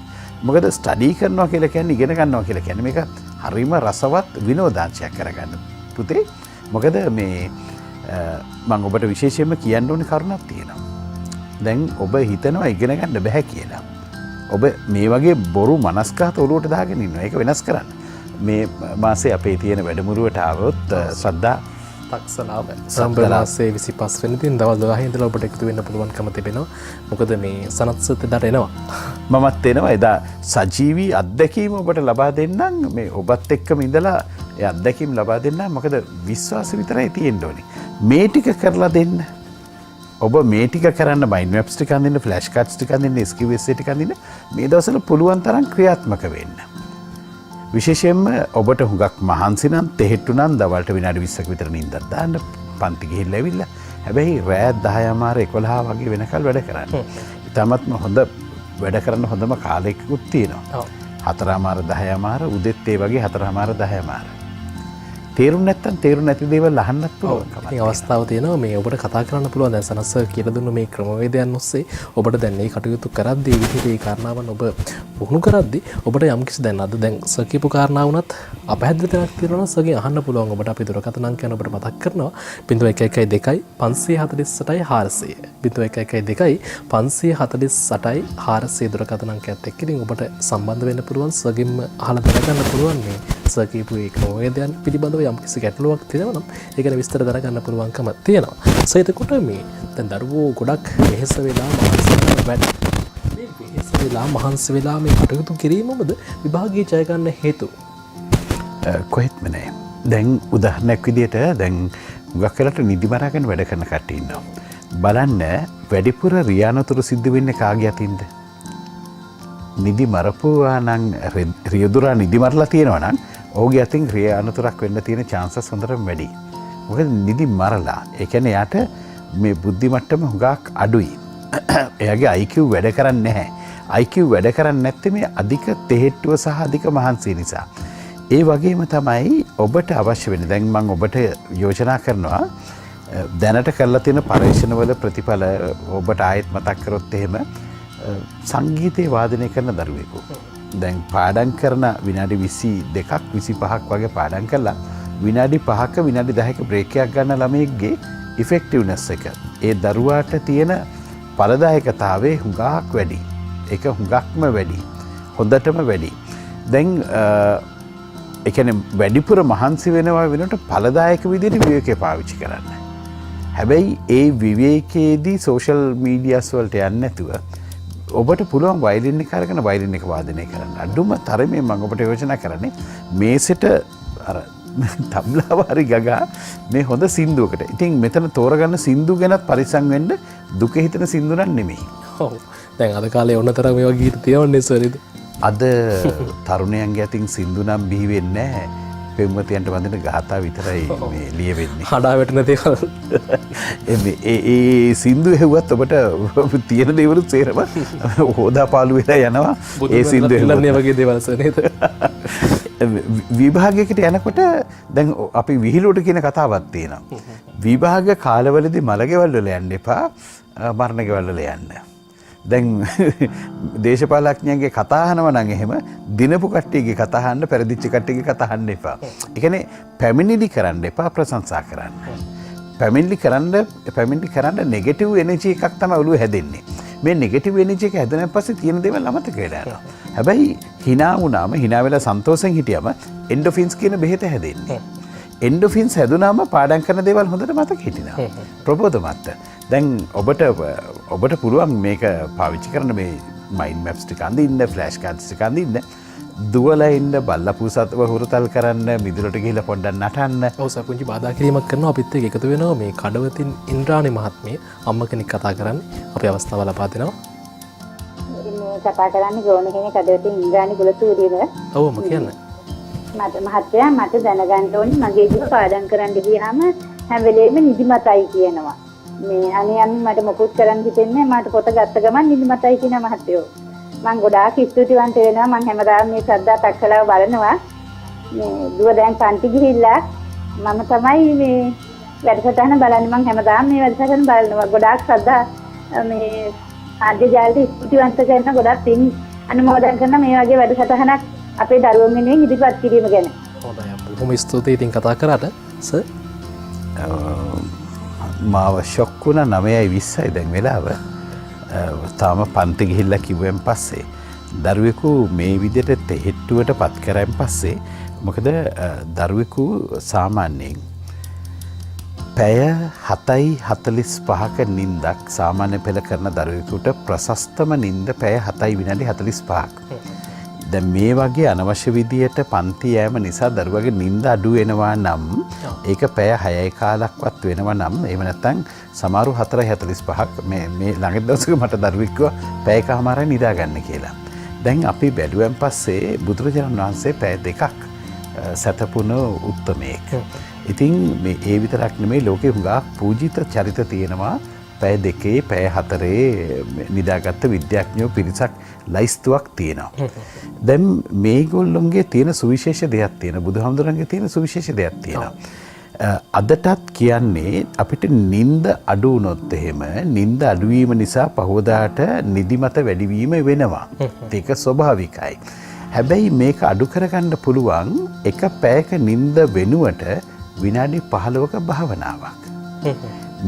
මොකද ස්ටඩි කරනවා කියලා කියන්නේ ඉගෙන ගන්නවා කියලා කියන්නේ මේක හරිම රසවත් විනෝදාංශයක් කරගන්න. පුතේ මොකද මේ මම ඔබට විශේෂයෙන්ම කියන්න ඕනේ කරුණක් තියෙනවා. දැන් ඔබ හිතනවා ඉගෙන ගන්න බෑ කියලා. ඔබ මේ වගේ බොරු මනස්ගත ඔලුවට දාගෙන ඉන්නවා. ඒක වෙනස් කරන්න. මේ මාසේ අපේ තියෙන වැඩමුළුවට ආවොත් ශ්‍රද්ධා තක්සලාව සම්බර මාසේ 25 වෙනි දින දවල් 12 ඉඳලා ඔබට එකතු වෙන්න පුළුවන්කම තිබෙනවා. මොකද මේ සනත්සත් එදාට එනවා. මමත් එනවා. එදා සජීවී අත්දැකීම ඔබට ලබා දෙන්නම්. මේ ඔබත් එක්කම ඉඳලා ඒ අත්දැකීම් ලබා දෙන්නම්. මොකද විශ්වාස විතරයි තියෙන්න ඕනේ. මේ ටික කරලා දෙන්න. ඔබ මේ ටික කරන්න මයින්ඩ් මැප්ස් ටික අඳින්න, ෆ්ලෑෂ් කාඩ්ස් ටික අඳින්න, SQS ටික අඳින්න මේ දවස්වල පුළුවන් තරම් ක්‍රියාත්මක වෙන්න. විශේෂයෙන්ම ඔබට හුඟක් මහන්සි නම් තෙහෙට්ටු නම් දවල්ට විනාඩි 20ක විතර නිින්දක් දාන්න පන්ති ගිහිල්ලා ඇවිල්ලා. හැබැයි රෑ 10:00 වගේ වෙනකල් වැඩ කරන්න. ඉතාමත්ම හොඳ වැඩ කරන්න හොඳම කාලයකුත් තියෙනවා. 4:00 උදෙත් ඒ වගේ 4:00 තේරුම් නැත්තම් තේරුම් නැති දේවල් අහන්නත් පුළුවන්. මේ අවස්ථාව තියෙනවා මේ ඔබට කතා කරන්න පුළුවන්. දැන් සනස්ස කියලා දුන්න මේ ක්‍රමවේදයන් ඔස්සේ ඔබට දැන් මේ කටයුතු කරද්දී ඒ විදිහට ඒ කාරණාවන් ඔබ පුහුණු කරද්දී ඔබට යම්කිසි දැන් අද දැන් සර් කියපු කාරණා වුණත් අපහැදිලි තැනක් තියෙනවා නම් සර්ගෙන් අහන්න පුළුවන්. ඔබට අපි දුරකථන අංකයන් ඔබට මතක් කරනවා 0112 548යි 400 0112 548යි 400 දුරකථන අංකයත් එක්ක ඉතින් ඔබට සම්බන්ධ වෙන්න පුළුවන්. සර්ගෙන්ම අහලා දැනගන්න පුළුවන් මේ සර් කියපු ඒ ක්‍රමවේදයන් පිළිබඳව යම්කිසි ගැටලුවක් තියෙනවා නම් ඒක ගැන විස්තර දැනගන්න පුළුවන්කම තියෙනවා. සර් එතකොට මේ දැන් දරුවෝ ගොඩක් වෙහෙස වෙලා මහන්සි වෙලා මේ කටයුතු කිරීමමද විභාගයේ ජය ගන්න හේතුව? කොහෙත්ම නෑ. දැන් උදාහරණයක් විදියට දැන් හුඟක් වෙලාවට නිදි මරාගෙන වැඩ කරන කට්ටිය ඉන්නවා. බලන්න වැඩිපුර රියානතුරු සිද්ධ වෙන්නේ කාගේ අතින්ද? නිදි මරපුවා නම් රියදුරා නිදි මරලා තියෙනවා නම් ඔහුගේ අතින් රියානතුරක් වෙන්න තියෙන chances හොඳටම වැඩි. මොකද නිදි මරලා ඒ කියන්නේ යාට මේ බුද්ධි මට්ටම හුඟක් අඩුයි. එයාගේ IQ වැඩ කරන්නේ නැහැ. IQ වැඩ කරන්නේ නැත්තේ මේ අධික තෙහෙට්ටුව සහ අධික මහන්සිය නිසා. ඒ වගේම තමයි ඔබට අවශ්‍ය වෙන්නේ. දැන් මම ඔබට යෝජනා කරනවා දැනට කරලා තියෙන පරීක්ෂණවල ප්‍රතිඵල ඔබට ආයෙත් මතක් කරොත් එහෙම සංගීතයේ වාදනය කරන දරුවෙකු. දැන් පාඩම් කරන විනාඩි 22ක් 25ක් වගේ පාඩම් කළා විනාඩි 5ක විනාඩි 10ක බ්‍රේක් එකක් ගන්න ළමයෙක්ගේ ඉෆෙක්ටිව්නස් එක ඒ දරුවාට තියෙන ඵලදායකතාවයේ හුඟක් වැඩි. ඒක හුඟක්ම වැඩි. හොඳටම වැඩි. දැන් ඒ කියන්නේ වැඩිපුර මහන්සි වෙනවා වෙනකොට ඵලදායක විදිහට විවේකේ පාවිච්චි කරන්න. හැබැයි ඒ විවේකයේදී සෝෂල් මීඩියාස් වලට යන්නේ නැතුව ඔබට පුළුවන් වයලින් එක අරගෙන වයලින් එක වාදනය කරන්න. අඩුම තරමේ මම ඔබට යෝජනා කරන්නේ මේසෙට අර තබ්ලාව හරි ගගා මේ හොඳ සින්දුවකට. ඉතින් මෙතන තෝරගන්න සින්දු ගැනත් පරිස්සම් වෙන්න දුක හිතෙන සින්දු නම් නෙමෙයි. ඔව්. දැන් අද කාලේ ඕන තරම් මේවා ගීත තියෙනවනේ සර්. අද තරුණයන්ගේ අතින් සින්දු නම් බිහි වෙන්නේ නැහැ. පෙම්වතියන්ට වඳින ගාථා විතරයි මේ ලියවෙන්නේ. හඩා වැටෙන දේවල්. ඒ සින්දු ඇහුවත් ඔබට තියෙන දේවල් සේරම හොදා පාළු වෙලා යනවා. ඒ සින්දු ඉල්ලන්නේ වගේ දේවල් නේද? විභාගයකට යනකොට දැන් අපි විහිළුවට කියන කතාවක් තියෙනවා. විභාග කාලවලදී මලගෙවල් වල යන්න එපා, මරණ ගෙවල් වල යන්න. දැන් දේශපාලඥයන්ගේ කතා අහනවා නම් එහෙම දිනපු කට්ටියගේ කතා අහන්න, පෙරදිච්ච කට්ටියගේ කතා අහන්න එපා. ඒ කියන්නේ පැමිණිලි කරන්න එපා, ප්‍රශංසා කරන්න. පැමිණිලි කරන්න නෙගටිව් එනර්ජි එකක් තමයි ඔළුවේ හැදෙන්නේ. මේ නෙගටිව් එනර්ජි එක හැදෙනන් පස්සේ තියෙන දේවල් අමතක වෙලා යනවා. හැබැයි hina වුණාම, hina වෙලා සන්තෝෂෙන් හිටියම එන්ඩෝෆින්ස් කියන බෙහෙත හැදෙන්නේ. එන්ඩෝෆින්ස් හැදුනාම පාඩම් කරන දේවල් හොඳට මතක හිටිනවා. ප්‍රබෝධමත්. දැන් ඔබට පුළුවන් මේක පාවිච්චි කරන්න මේ මයින්ඩ් මැප්ස් ටික අඳින්න, ෆ්ලෑෂ් කාඩ්ස් ටික අඳින්න, දුවලා ඉන්න, බල්ලා පූසත්ව හුරතල් කරන්න, මිදුලට ගිහිල්ලා පොඩ්ඩක් නටන්න. ඔව් සර්, පුංචි බාධා කිරීමක් කරනවා අපිත් එක්ක එකතු වෙනවා මේ කඩවතින් ඉන්ද්‍රාණි මහත්මිය අම්ම කෙනෙක් කතා කරන්නේ. අපි අවස්ථාව ලබා දෙනවා. මේ කතා කරන්නේ ගෝණ කෙනෙක් කඩවතින් ඉන්ද්‍රාණි කුලසූරියද? ඔව් මම කියන්නේ. මහත්තයා මට දැනගන්න ඕනේ මගේ දුක පාඩම් කරන්න ගියාම හැම වෙලේම නිදිමතයි කියනවා. මේ අනේ අම්මි මට මොකුත් කරන්න හිතෙන්නේ මට පොත ගත්ත ගමන් නිදිමතයි කියන මහත්තයෝ. මම ගොඩාක් ස්තුතිවන්ත වෙනවා. මම හැමදාම මේ ශ්‍රද්ධා තක්කලාව බලනවා. මේ දුව දැන් පන්ති ගිහිල්ලා මම තමයි මේ වැඩසටහන බලන්නේ. මම හැමදාම මේ වැඩසටහන බලනවා. ගොඩාක් ශ්‍රද්ධා මේ ආද්‍ය ජාලට ස්තුතිවන්ත කරන ගොඩාක් පින් අනුමෝදන් කරන මේ වගේ වැඩසටහනක් අපේ දරුවෝ වෙනුවෙන් ඉදිරිපත් කිරීම ගැන. හොඳයි. බොහොම ස්තුතියි ඉතින් කතා කරාට සර්. මාව ෂොක් වුණා 9:20යි දැන් වෙලාව. තාම පන්ති ගිහිල්ලා කිව්වෙන් පස්සේ දරුවෙකු මේ විදිහට තෙහෙට්ටුවට පත් කරන් පස්සේ මොකද දරුවෙකු සාමාන්‍යයෙන් පැය 7:45ක නිින්දක් සාමාන්‍ය පෙළ කරන දරුවෙකුට ප්‍රශස්තම නිින්ද පැය 7 විනාඩි 45ක්. දැන් මේ වගේ අනවශ්‍ය විදියට පන්ති යෑම නිසා දරුවගේ නිින්ද අඩු වෙනවා නම් ඒක පැය 6යි කාලක්වත් වෙනවා නම් එහෙම නැත්නම් සමහරු 4:45ක් මේ ළඟ දවසක මට දරුවෙක් කිව්වා පැයකමාරයි නිදා ගන්න කියලා. දැන් අපි බැලුවෙන් පස්සේ බුදුරජාණන් වහන්සේ පැය 2ක් සතපුන උත්තමයෙක්. ඉතින් මේ ඒ විතරක් නෙමෙයි ලෝකේ හුඟක් පූජිත චරිත තියෙනවා පැය 2 පැය 4 නිදාගත්ත විද්‍යාඥයෝ පිරිසක් ලයිස්තුවක් තියෙනවා. දැන් මේගොල්ලොන්ගේ තියෙන සුවිශේෂ දෙයක් තියෙනවා. බුදුහාමුදුරන්ගේ තියෙන සුවිශේෂ දෙයක් තියෙනවා. අදටත් කියන්නේ අපිට නිින්ද අඩු වුණොත් එහෙම නිින්ද අඩුවීම නිසා පහවදාට නිදිමත වැඩිවීම වෙනවා. ඒක ස්වභාවිකයි. හැබැයි මේක අඩු කරගන්න පුළුවන් එක පැයක නිින්ද වෙනුවට විනාඩි 15ක භාවනාවක්.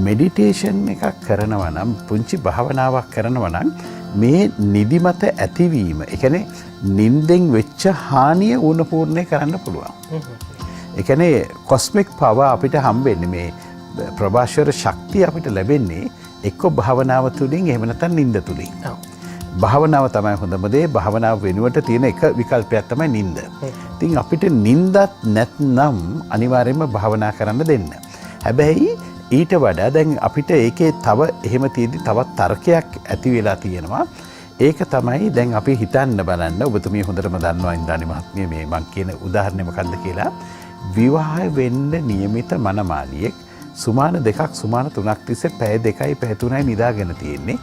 මෙඩිටේෂන් එකක් කරනවා නම් පුංචි භාවනාවක් කරනවා නම් මේ නිදිමත ඇතිවීම, ඒ කියන්නේ නිින්දෙන් වෙච්ච හානිය උණපූර්ණේ කරන්න පුළුවන්. ඒ කියන්නේ කොස්මික් පවර් අපිට හම්බෙන්නේ මේ ප්‍රභාෂර ශක්තිය අපිට ලැබෙන්නේ එක්ක භාවනාව තුළින් එහෙම නැත්නම් නිින්ද තුළින්. භාවනාව තමයි හොඳම දේ. භාවනාව වෙනුවට තියෙන එක විකල්පයක් තමයි නිින්ද. ඉතින් අපිට නිින්දත් නැත්නම් අනිවාර්යයෙන්ම භාවනා කරන්න දෙන්න. හැබැයි ඊට වඩා දැන් අපිට ඒකේ තව එහෙම තියෙදි තවත් තර්කයක් ඇති වෙලා තියෙනවා. ඒක තමයි දැන් අපි හිතන්න බලන්න. ඔබතුමිය හොඳටම දන්නවා ඉන්ද්‍රාණි මහත්මිය මේ මං කියන උදාහරණය මොකක්ද කියලා. විවාහ වෙන්න නියමිත මනමාලියෙක් සුමාන 2ක් සුමාන 3ක් තිස්සේ පැය 2යි පැය 3යි නිදාගෙන තියෙන්නේ.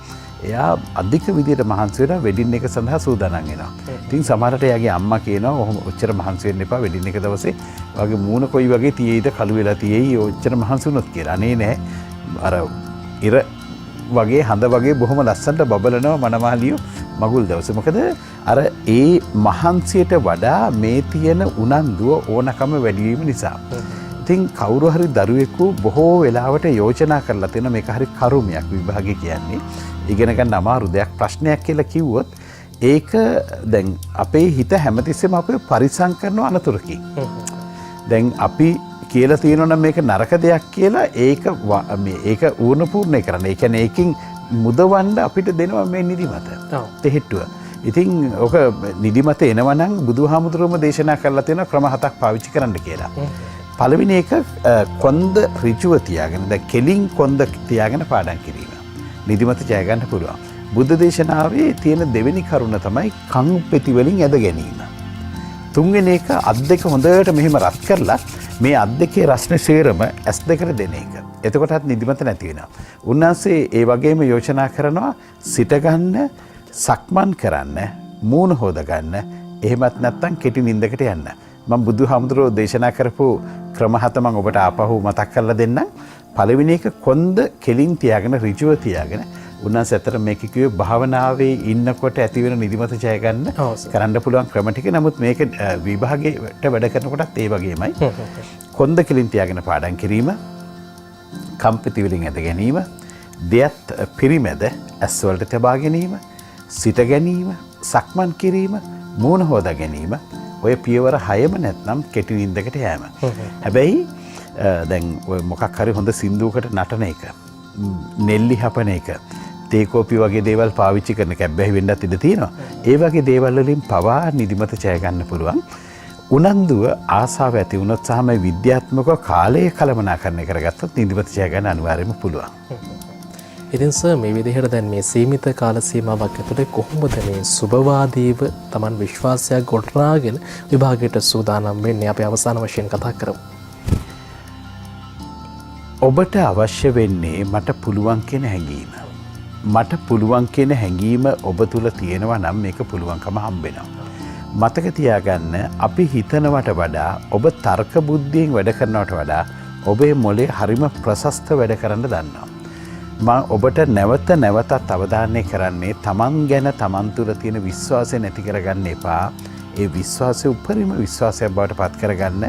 එයා අධික විදියට මහන්සි වෙලා වෙඩින් එක සඳහා සූදානම් වෙනවා. ඉතින් සමහරට එයාගේ අම්මා කියනවා ඔහොම ඔච්චර මහන්සි වෙන්න එපා වෙඩින් එක දවසේ වගේ මූණ කොයි වගේ තියෙයිද කළු වෙලා තියෙයි ඔච්චර මහන්සි වුණොත් කියලා. අනේ නෑ. අර ඉර වගේ හඳ වගේ බොහොම ලස්සනට බබලනවා මනමාලියෝ මගුල් දවසේ. මොකද අර ඒ මහන්සියට වඩා මේ තියෙන උනන්දුව ඕනකම වැඩි වීම නිසා. ඉතින් කවුරු හරි දරුවෙකු බොහෝ වෙලාවට යෝජනා කරලා තියෙන මේක හරි කරුමයක් විභාගය කියන්නේ. ඉගෙන ගන්න අමාරු දෙයක් ප්‍රශ්නයක් කියලා කිව්වොත් ඒක දැන් අපේ හිත හැමතිස්සෙම අපේ පරිසම් කරන අනතුරකින්. දැන් අපි කියලා තියෙනවා නම් මේක නරක දෙයක් කියලා ඒක ඌර්ණපූර්ණේ කරන්න. ඒ කියන්නේ ඒකෙන් මුදවන්න අපිට දෙනවා මේ නිදිමත. තෙහෙට්ටුව. ඉතින් ඔක නිදිමත එනවා නම් බුදුහාමුදුරුවෝම දේශනා කරලා තියෙන ක්‍රම 7ක් පාවිච්චි කරන්න කියලා. පළවෙනි එක කොන්ද ඍජුව තියාගෙන දැන් කෙලින් කොන්ද තියාගෙන පාඩම් කිරීම. නිදිමත ජය ගන්න පුළුවන්. බුද්ධ දේශනාවේ තියෙන දෙවෙනි කරුණ තමයි කන් පෙති වලින් ඇද ගැනීම. තුන්වෙනි එක අත් දෙක හොඳට මෙහෙම රත් කරලා මේ අත් දෙකේ රස්නේ සේරම ඇස් දෙකට දෙන එක. එතකොටත් නිදිමත නැති වෙනවා. උන්වහන්සේ ඒ වගේම යෝජනා කරනවා සිට ගන්න, සක්මන් කරන්න, මූණ හොද ගන්න, එහෙමත් නැත්නම් කෙටි නිින්දකට යන්න. මම බුදුහාමුදුරුවෝ දේශනා කරපු ක්‍රම 7 මම ඔබට ආපහු මතක් කරලා දෙන්නම්. පළවෙනි එක කොන්ද කෙලින් තියාගෙන ඍජුව තියාගෙන උන්වහන්සේ අතර මේක කිව්වේ භාවනාවේ ඉන්නකොට ඇති වෙන නිදිමත ජය ගන්න කරන්න පුළුවන් ක්‍රම ටික. නමුත් මේක විභාගයට වැඩ කරනකොටත් ඒ වගේමයි. කොන්ද කෙලින් තියාගෙන පාඩම් කිරීම, කම්පිති වලින් ඇද ගැනීම, දෙයත් පිරිමැද ඇස් වලට තබා ගැනීම, සිට ගැනීම, සක්මන් කිරීම, මූණ හොදා ගැනීම, ඔය පියවර 6ම නැත්නම් කෙටි නිින්දකට යෑම. හැබැයි දැන් ඔය මොකක් හරි හොඳ සින්දුවකට නටන එක, නෙල්ලි හපන එක, තේකෝපි වගේ දේවල් පාවිච්චි කරන එක බැහැ වෙන්නත් ඉඩ තියෙනවා. ඒ වගේ දේවල් වලින් පවා නිදිමත ජය ගන්න පුළුවන්. උනන්දුව ආසාව ඇති වුණොත් සහ මේ විද්‍යාත්මකව කාලය කළමනාකරණය කරගත්තොත් නිදිමත ජය ගන්න අනිවාර්යයෙන්ම පුළුවන්. ඉතින් සර් මේ විදිහට දැන් මේ සීමිත කාල සීමාවක් ඇතුළේ කොහොමද මේ සුබවාදීව Taman විශ්වාසයක් ගොඩනගාගෙන විභාගයට සූදානම් වෙන්නේ? අපි අවසාන වශයෙන් කතා කරමු. ඔබට අවශ්‍ය වෙන්නේ මට පුළුවන් කියන හැඟීම. මට පුළුවන් කියන හැඟීම ඔබ තුල තියෙනවා නම් මේක පුළුවන්කම හම්බෙනවා. මතක තියාගන්න අපි හිතනවට වඩා ඔබ තර්ක බුද්ධියෙන් වැඩ කරනවට වඩා ඔබේ මොලේ හරිම ප්‍රශස්ත වැඩ කරන්න දන්නවා. මම ඔබට නැවත නැවතත් අවධානය කරන්නේ තමන් ගැන තමන් තුළ තියෙන විශ්වාසය නැති කරගන්න එපා. ඒ විශ්වාසය උපරිම විශ්වාසයක් බවට පත් කරගන්න.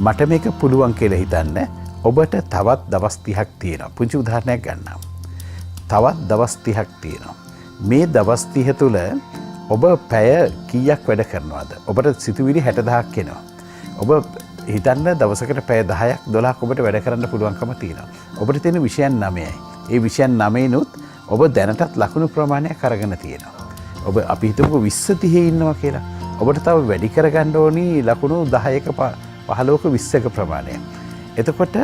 මට මේක පුළුවන් කියලා හිතන්න. ඔබට තවත් දවස් 30ක් තියෙනවා. පුංචි උදාහරණයක් ගන්නම්. තවත් දවස් 30ක් තියෙනවා. මේ දවස් 30 තුළ ඔබ පැය කීයක් වැඩ කරනවද? ඔබට සිතුවිලි 60000ක් එනවා. ඔබ හිතන්න දවසකට පැය 10ක් 12ක් ඔබට වැඩ කරන්න පුළුවන්කම තියෙනවා. ඔබට තියෙන විෂයන් 9යි. ඒ විෂයන් 9නුත් ඔබ දැනටත් ලකුණු ප්‍රමාණයක් අරගෙන තියෙනවා. ඔබ අපි හිතමුකෝ 20 30 ඉන්නවා කියලා. ඔබට තව වැඩි කරගන්න ඕනි ලකුණු 10ක 15ක 20ක ප්‍රමාණය. එතකොට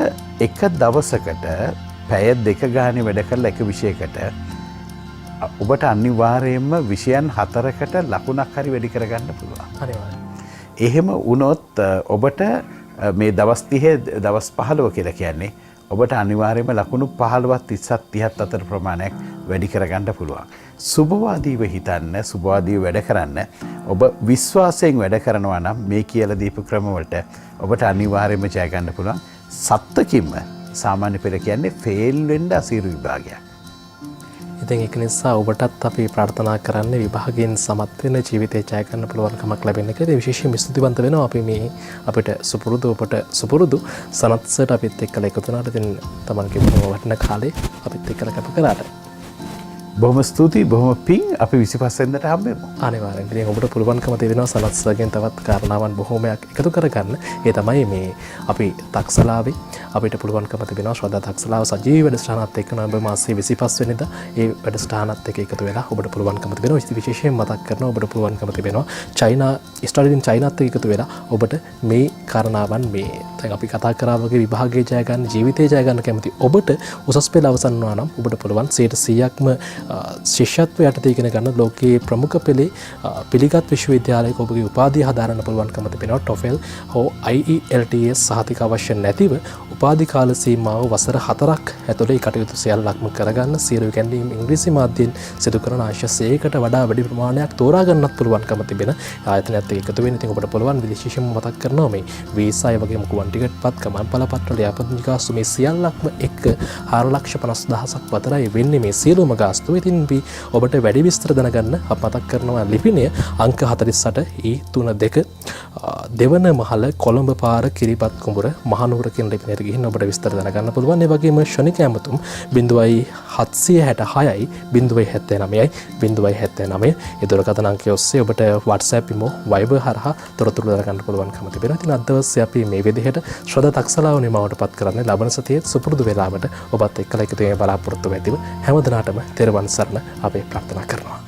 එක දවසකට පැය 2 ගානේ වැඩ කරලා එක විෂයකට ඔබට අනිවාර්යයෙන්ම විෂයන් 4කට ලකුණක් හරි වැඩි කරගන්න පුළුවන්. අනිවාර්යයෙන්. එහෙම වුණොත් ඔබට මේ දවස් 30 දවස් 15 කියලා කියන්නේ ඔබට අනිවාර්යයෙන්ම ලකුණු 15ත් 30ත් 30ත් අතර ප්‍රමාණයක් වැඩි කරගන්න පුළුවන්. සුබවාදීව හිතන්න, සුබවාදීව වැඩ කරන්න. ඔබ විශ්වාසයෙන් වැඩ කරනවා නම් මේ කියලා දීපු ක්‍රම වලට ඔබට අනිවාර්යයෙන්ම ජය ගන්න පුළුවන්. සත්තකින්ම සාමාන්‍ය පෙළ කියන්නේ ෆේල් වෙන්න අසීරු විභාගයක්. ඉතින් ඒක නිසා ඔබටත් අපි ප්‍රාර්ථනා කරන්නේ විභාගයෙන් සමත් වෙන ජීවිතේ ජය ගන්න පුළුවන්කමක් ලැබෙන්න කියලා. විශේෂයෙන් ස්තුතිවන්ත වෙනවා අපි මේ අපිට ඔබට සුපුරුදු සනත්සට අපිත් එක්කලා එකතු වුණාට ඉතින් Tamanගේ බොහොම වටිනා කාලේ අපිත් එක්කලා කැප කරාට බොහොම ස්තුතියි, බොහොම පිං. අපි 25 වෙනිදාට හම්බෙමු. අනිවාර්යෙන්. ඉතින් ඔබට පුළුවන්කම තියෙනවා සනත්සගෙන් තවත් කාරණාවන් බොහොමයක් එකතු කරගන්න. ඒ තමයි මේ අපි තක්සලාවේ අපිට පුළුවන්කම තිබෙනවා ශ්‍රද්ධා තක්සලාව සජීවී වැඩසටහනත් එක්ක නොවැම්බර් මාසයේ 25 වෙනිදා ඒ වැඩසටහනත් එක්ක එකතු වෙලා ඔබට පුළුවන්කම තිබෙනවා. ඉතින් විශේෂයෙන් මතක් කරනවා ඔබට පුළුවන්කම තිබෙනවා චයිනා ස්ටඩින් චයිනාත් එක්ක එකතු වෙලා ඔබට මේ කාරණාවන් මේ දැන් අපි කතා කරා වගේ විභාගයේ ජය ගන්න, ජීවිතේ ජය ගන්න කැමති ඔබට උසස් පෙළ අවසන් වුණා නම් ඔබට පුළුවන් 100%ක්ම ශිෂ්‍යත්වය යටතේ ඉගෙන ගන්න ලෝකයේ ප්‍රමුඛ පෙළේ පිළිගත් විශ්වවිද්‍යාලයක ඔබගේ උපාධිය හදාරන්න පුළුවන්කම තිබෙනවා. TOEFL හෝ IELTS සහතික අවශ්‍ය නැතිව උපාධි කාල සීමාව වසර 4ක් ඇතුළේ කටයුතු සියල්ලක්ම කරගන්න, සියලු ඉගැන්වීම් ඉංග්‍රීසි මාධ්‍යයෙන් සිදු කරන අවශ්‍ය 100කට වඩා වැඩි ප්‍රමාණයක් තෝරා ගන්නත් පුළුවන්කම තිබෙන ආයතනයත් එක්ක එකතු වෙන්න. ඉතින් ඔබට පුළුවන් විශේෂයෙන්ම මතක් කරනවා මේ වීසා ඒ වගේම කුවන් ටිකට් පත්, ගමන්පල පත්‍ර, ලියාපදිංචි ගාස්තු මේ සියල්ලක්ම එක්ක 4,50,000ක් වතරයි වෙන්නේ මේ සියලුම ගාස්තු. ඉතින් ඔබට වැඩි විස්තර දැනගන්න අප මතක් කරනවා ලිපිනය අංක 48E32 දෙවන මහල කොළඹ පාර කිරිපත් කුඹුර මහනුවර කියන ලිපිනයට ගිහින් ඔබට විස්තර දැනගන්න පුළුවන්. ඒ වගේම ශනික ඇමතුම් 0766යි 079යි 079 ඒ දුරකථන අංකය ඔස්සේ ඔබට WhatsApp ඉමෝ Viber හරහා තොරතුරු දැනගන්න පුළුවන්කම තිබෙනවා. ඉතින් අද දවසේ අපි මේ විදිහට ශ්‍රද්ධා තක්සලාව නිමවට පත් කරන්නේ ලබන සතියේ සුපුරුදු වේලාවට ඔබත් එක්කලා එකතු වෙන්න බලාපොරොත්තු වෙතිව හැමදෙනාටම තෙරුවන් සරණ අපි ප්‍රාර්ථනා කරනවා.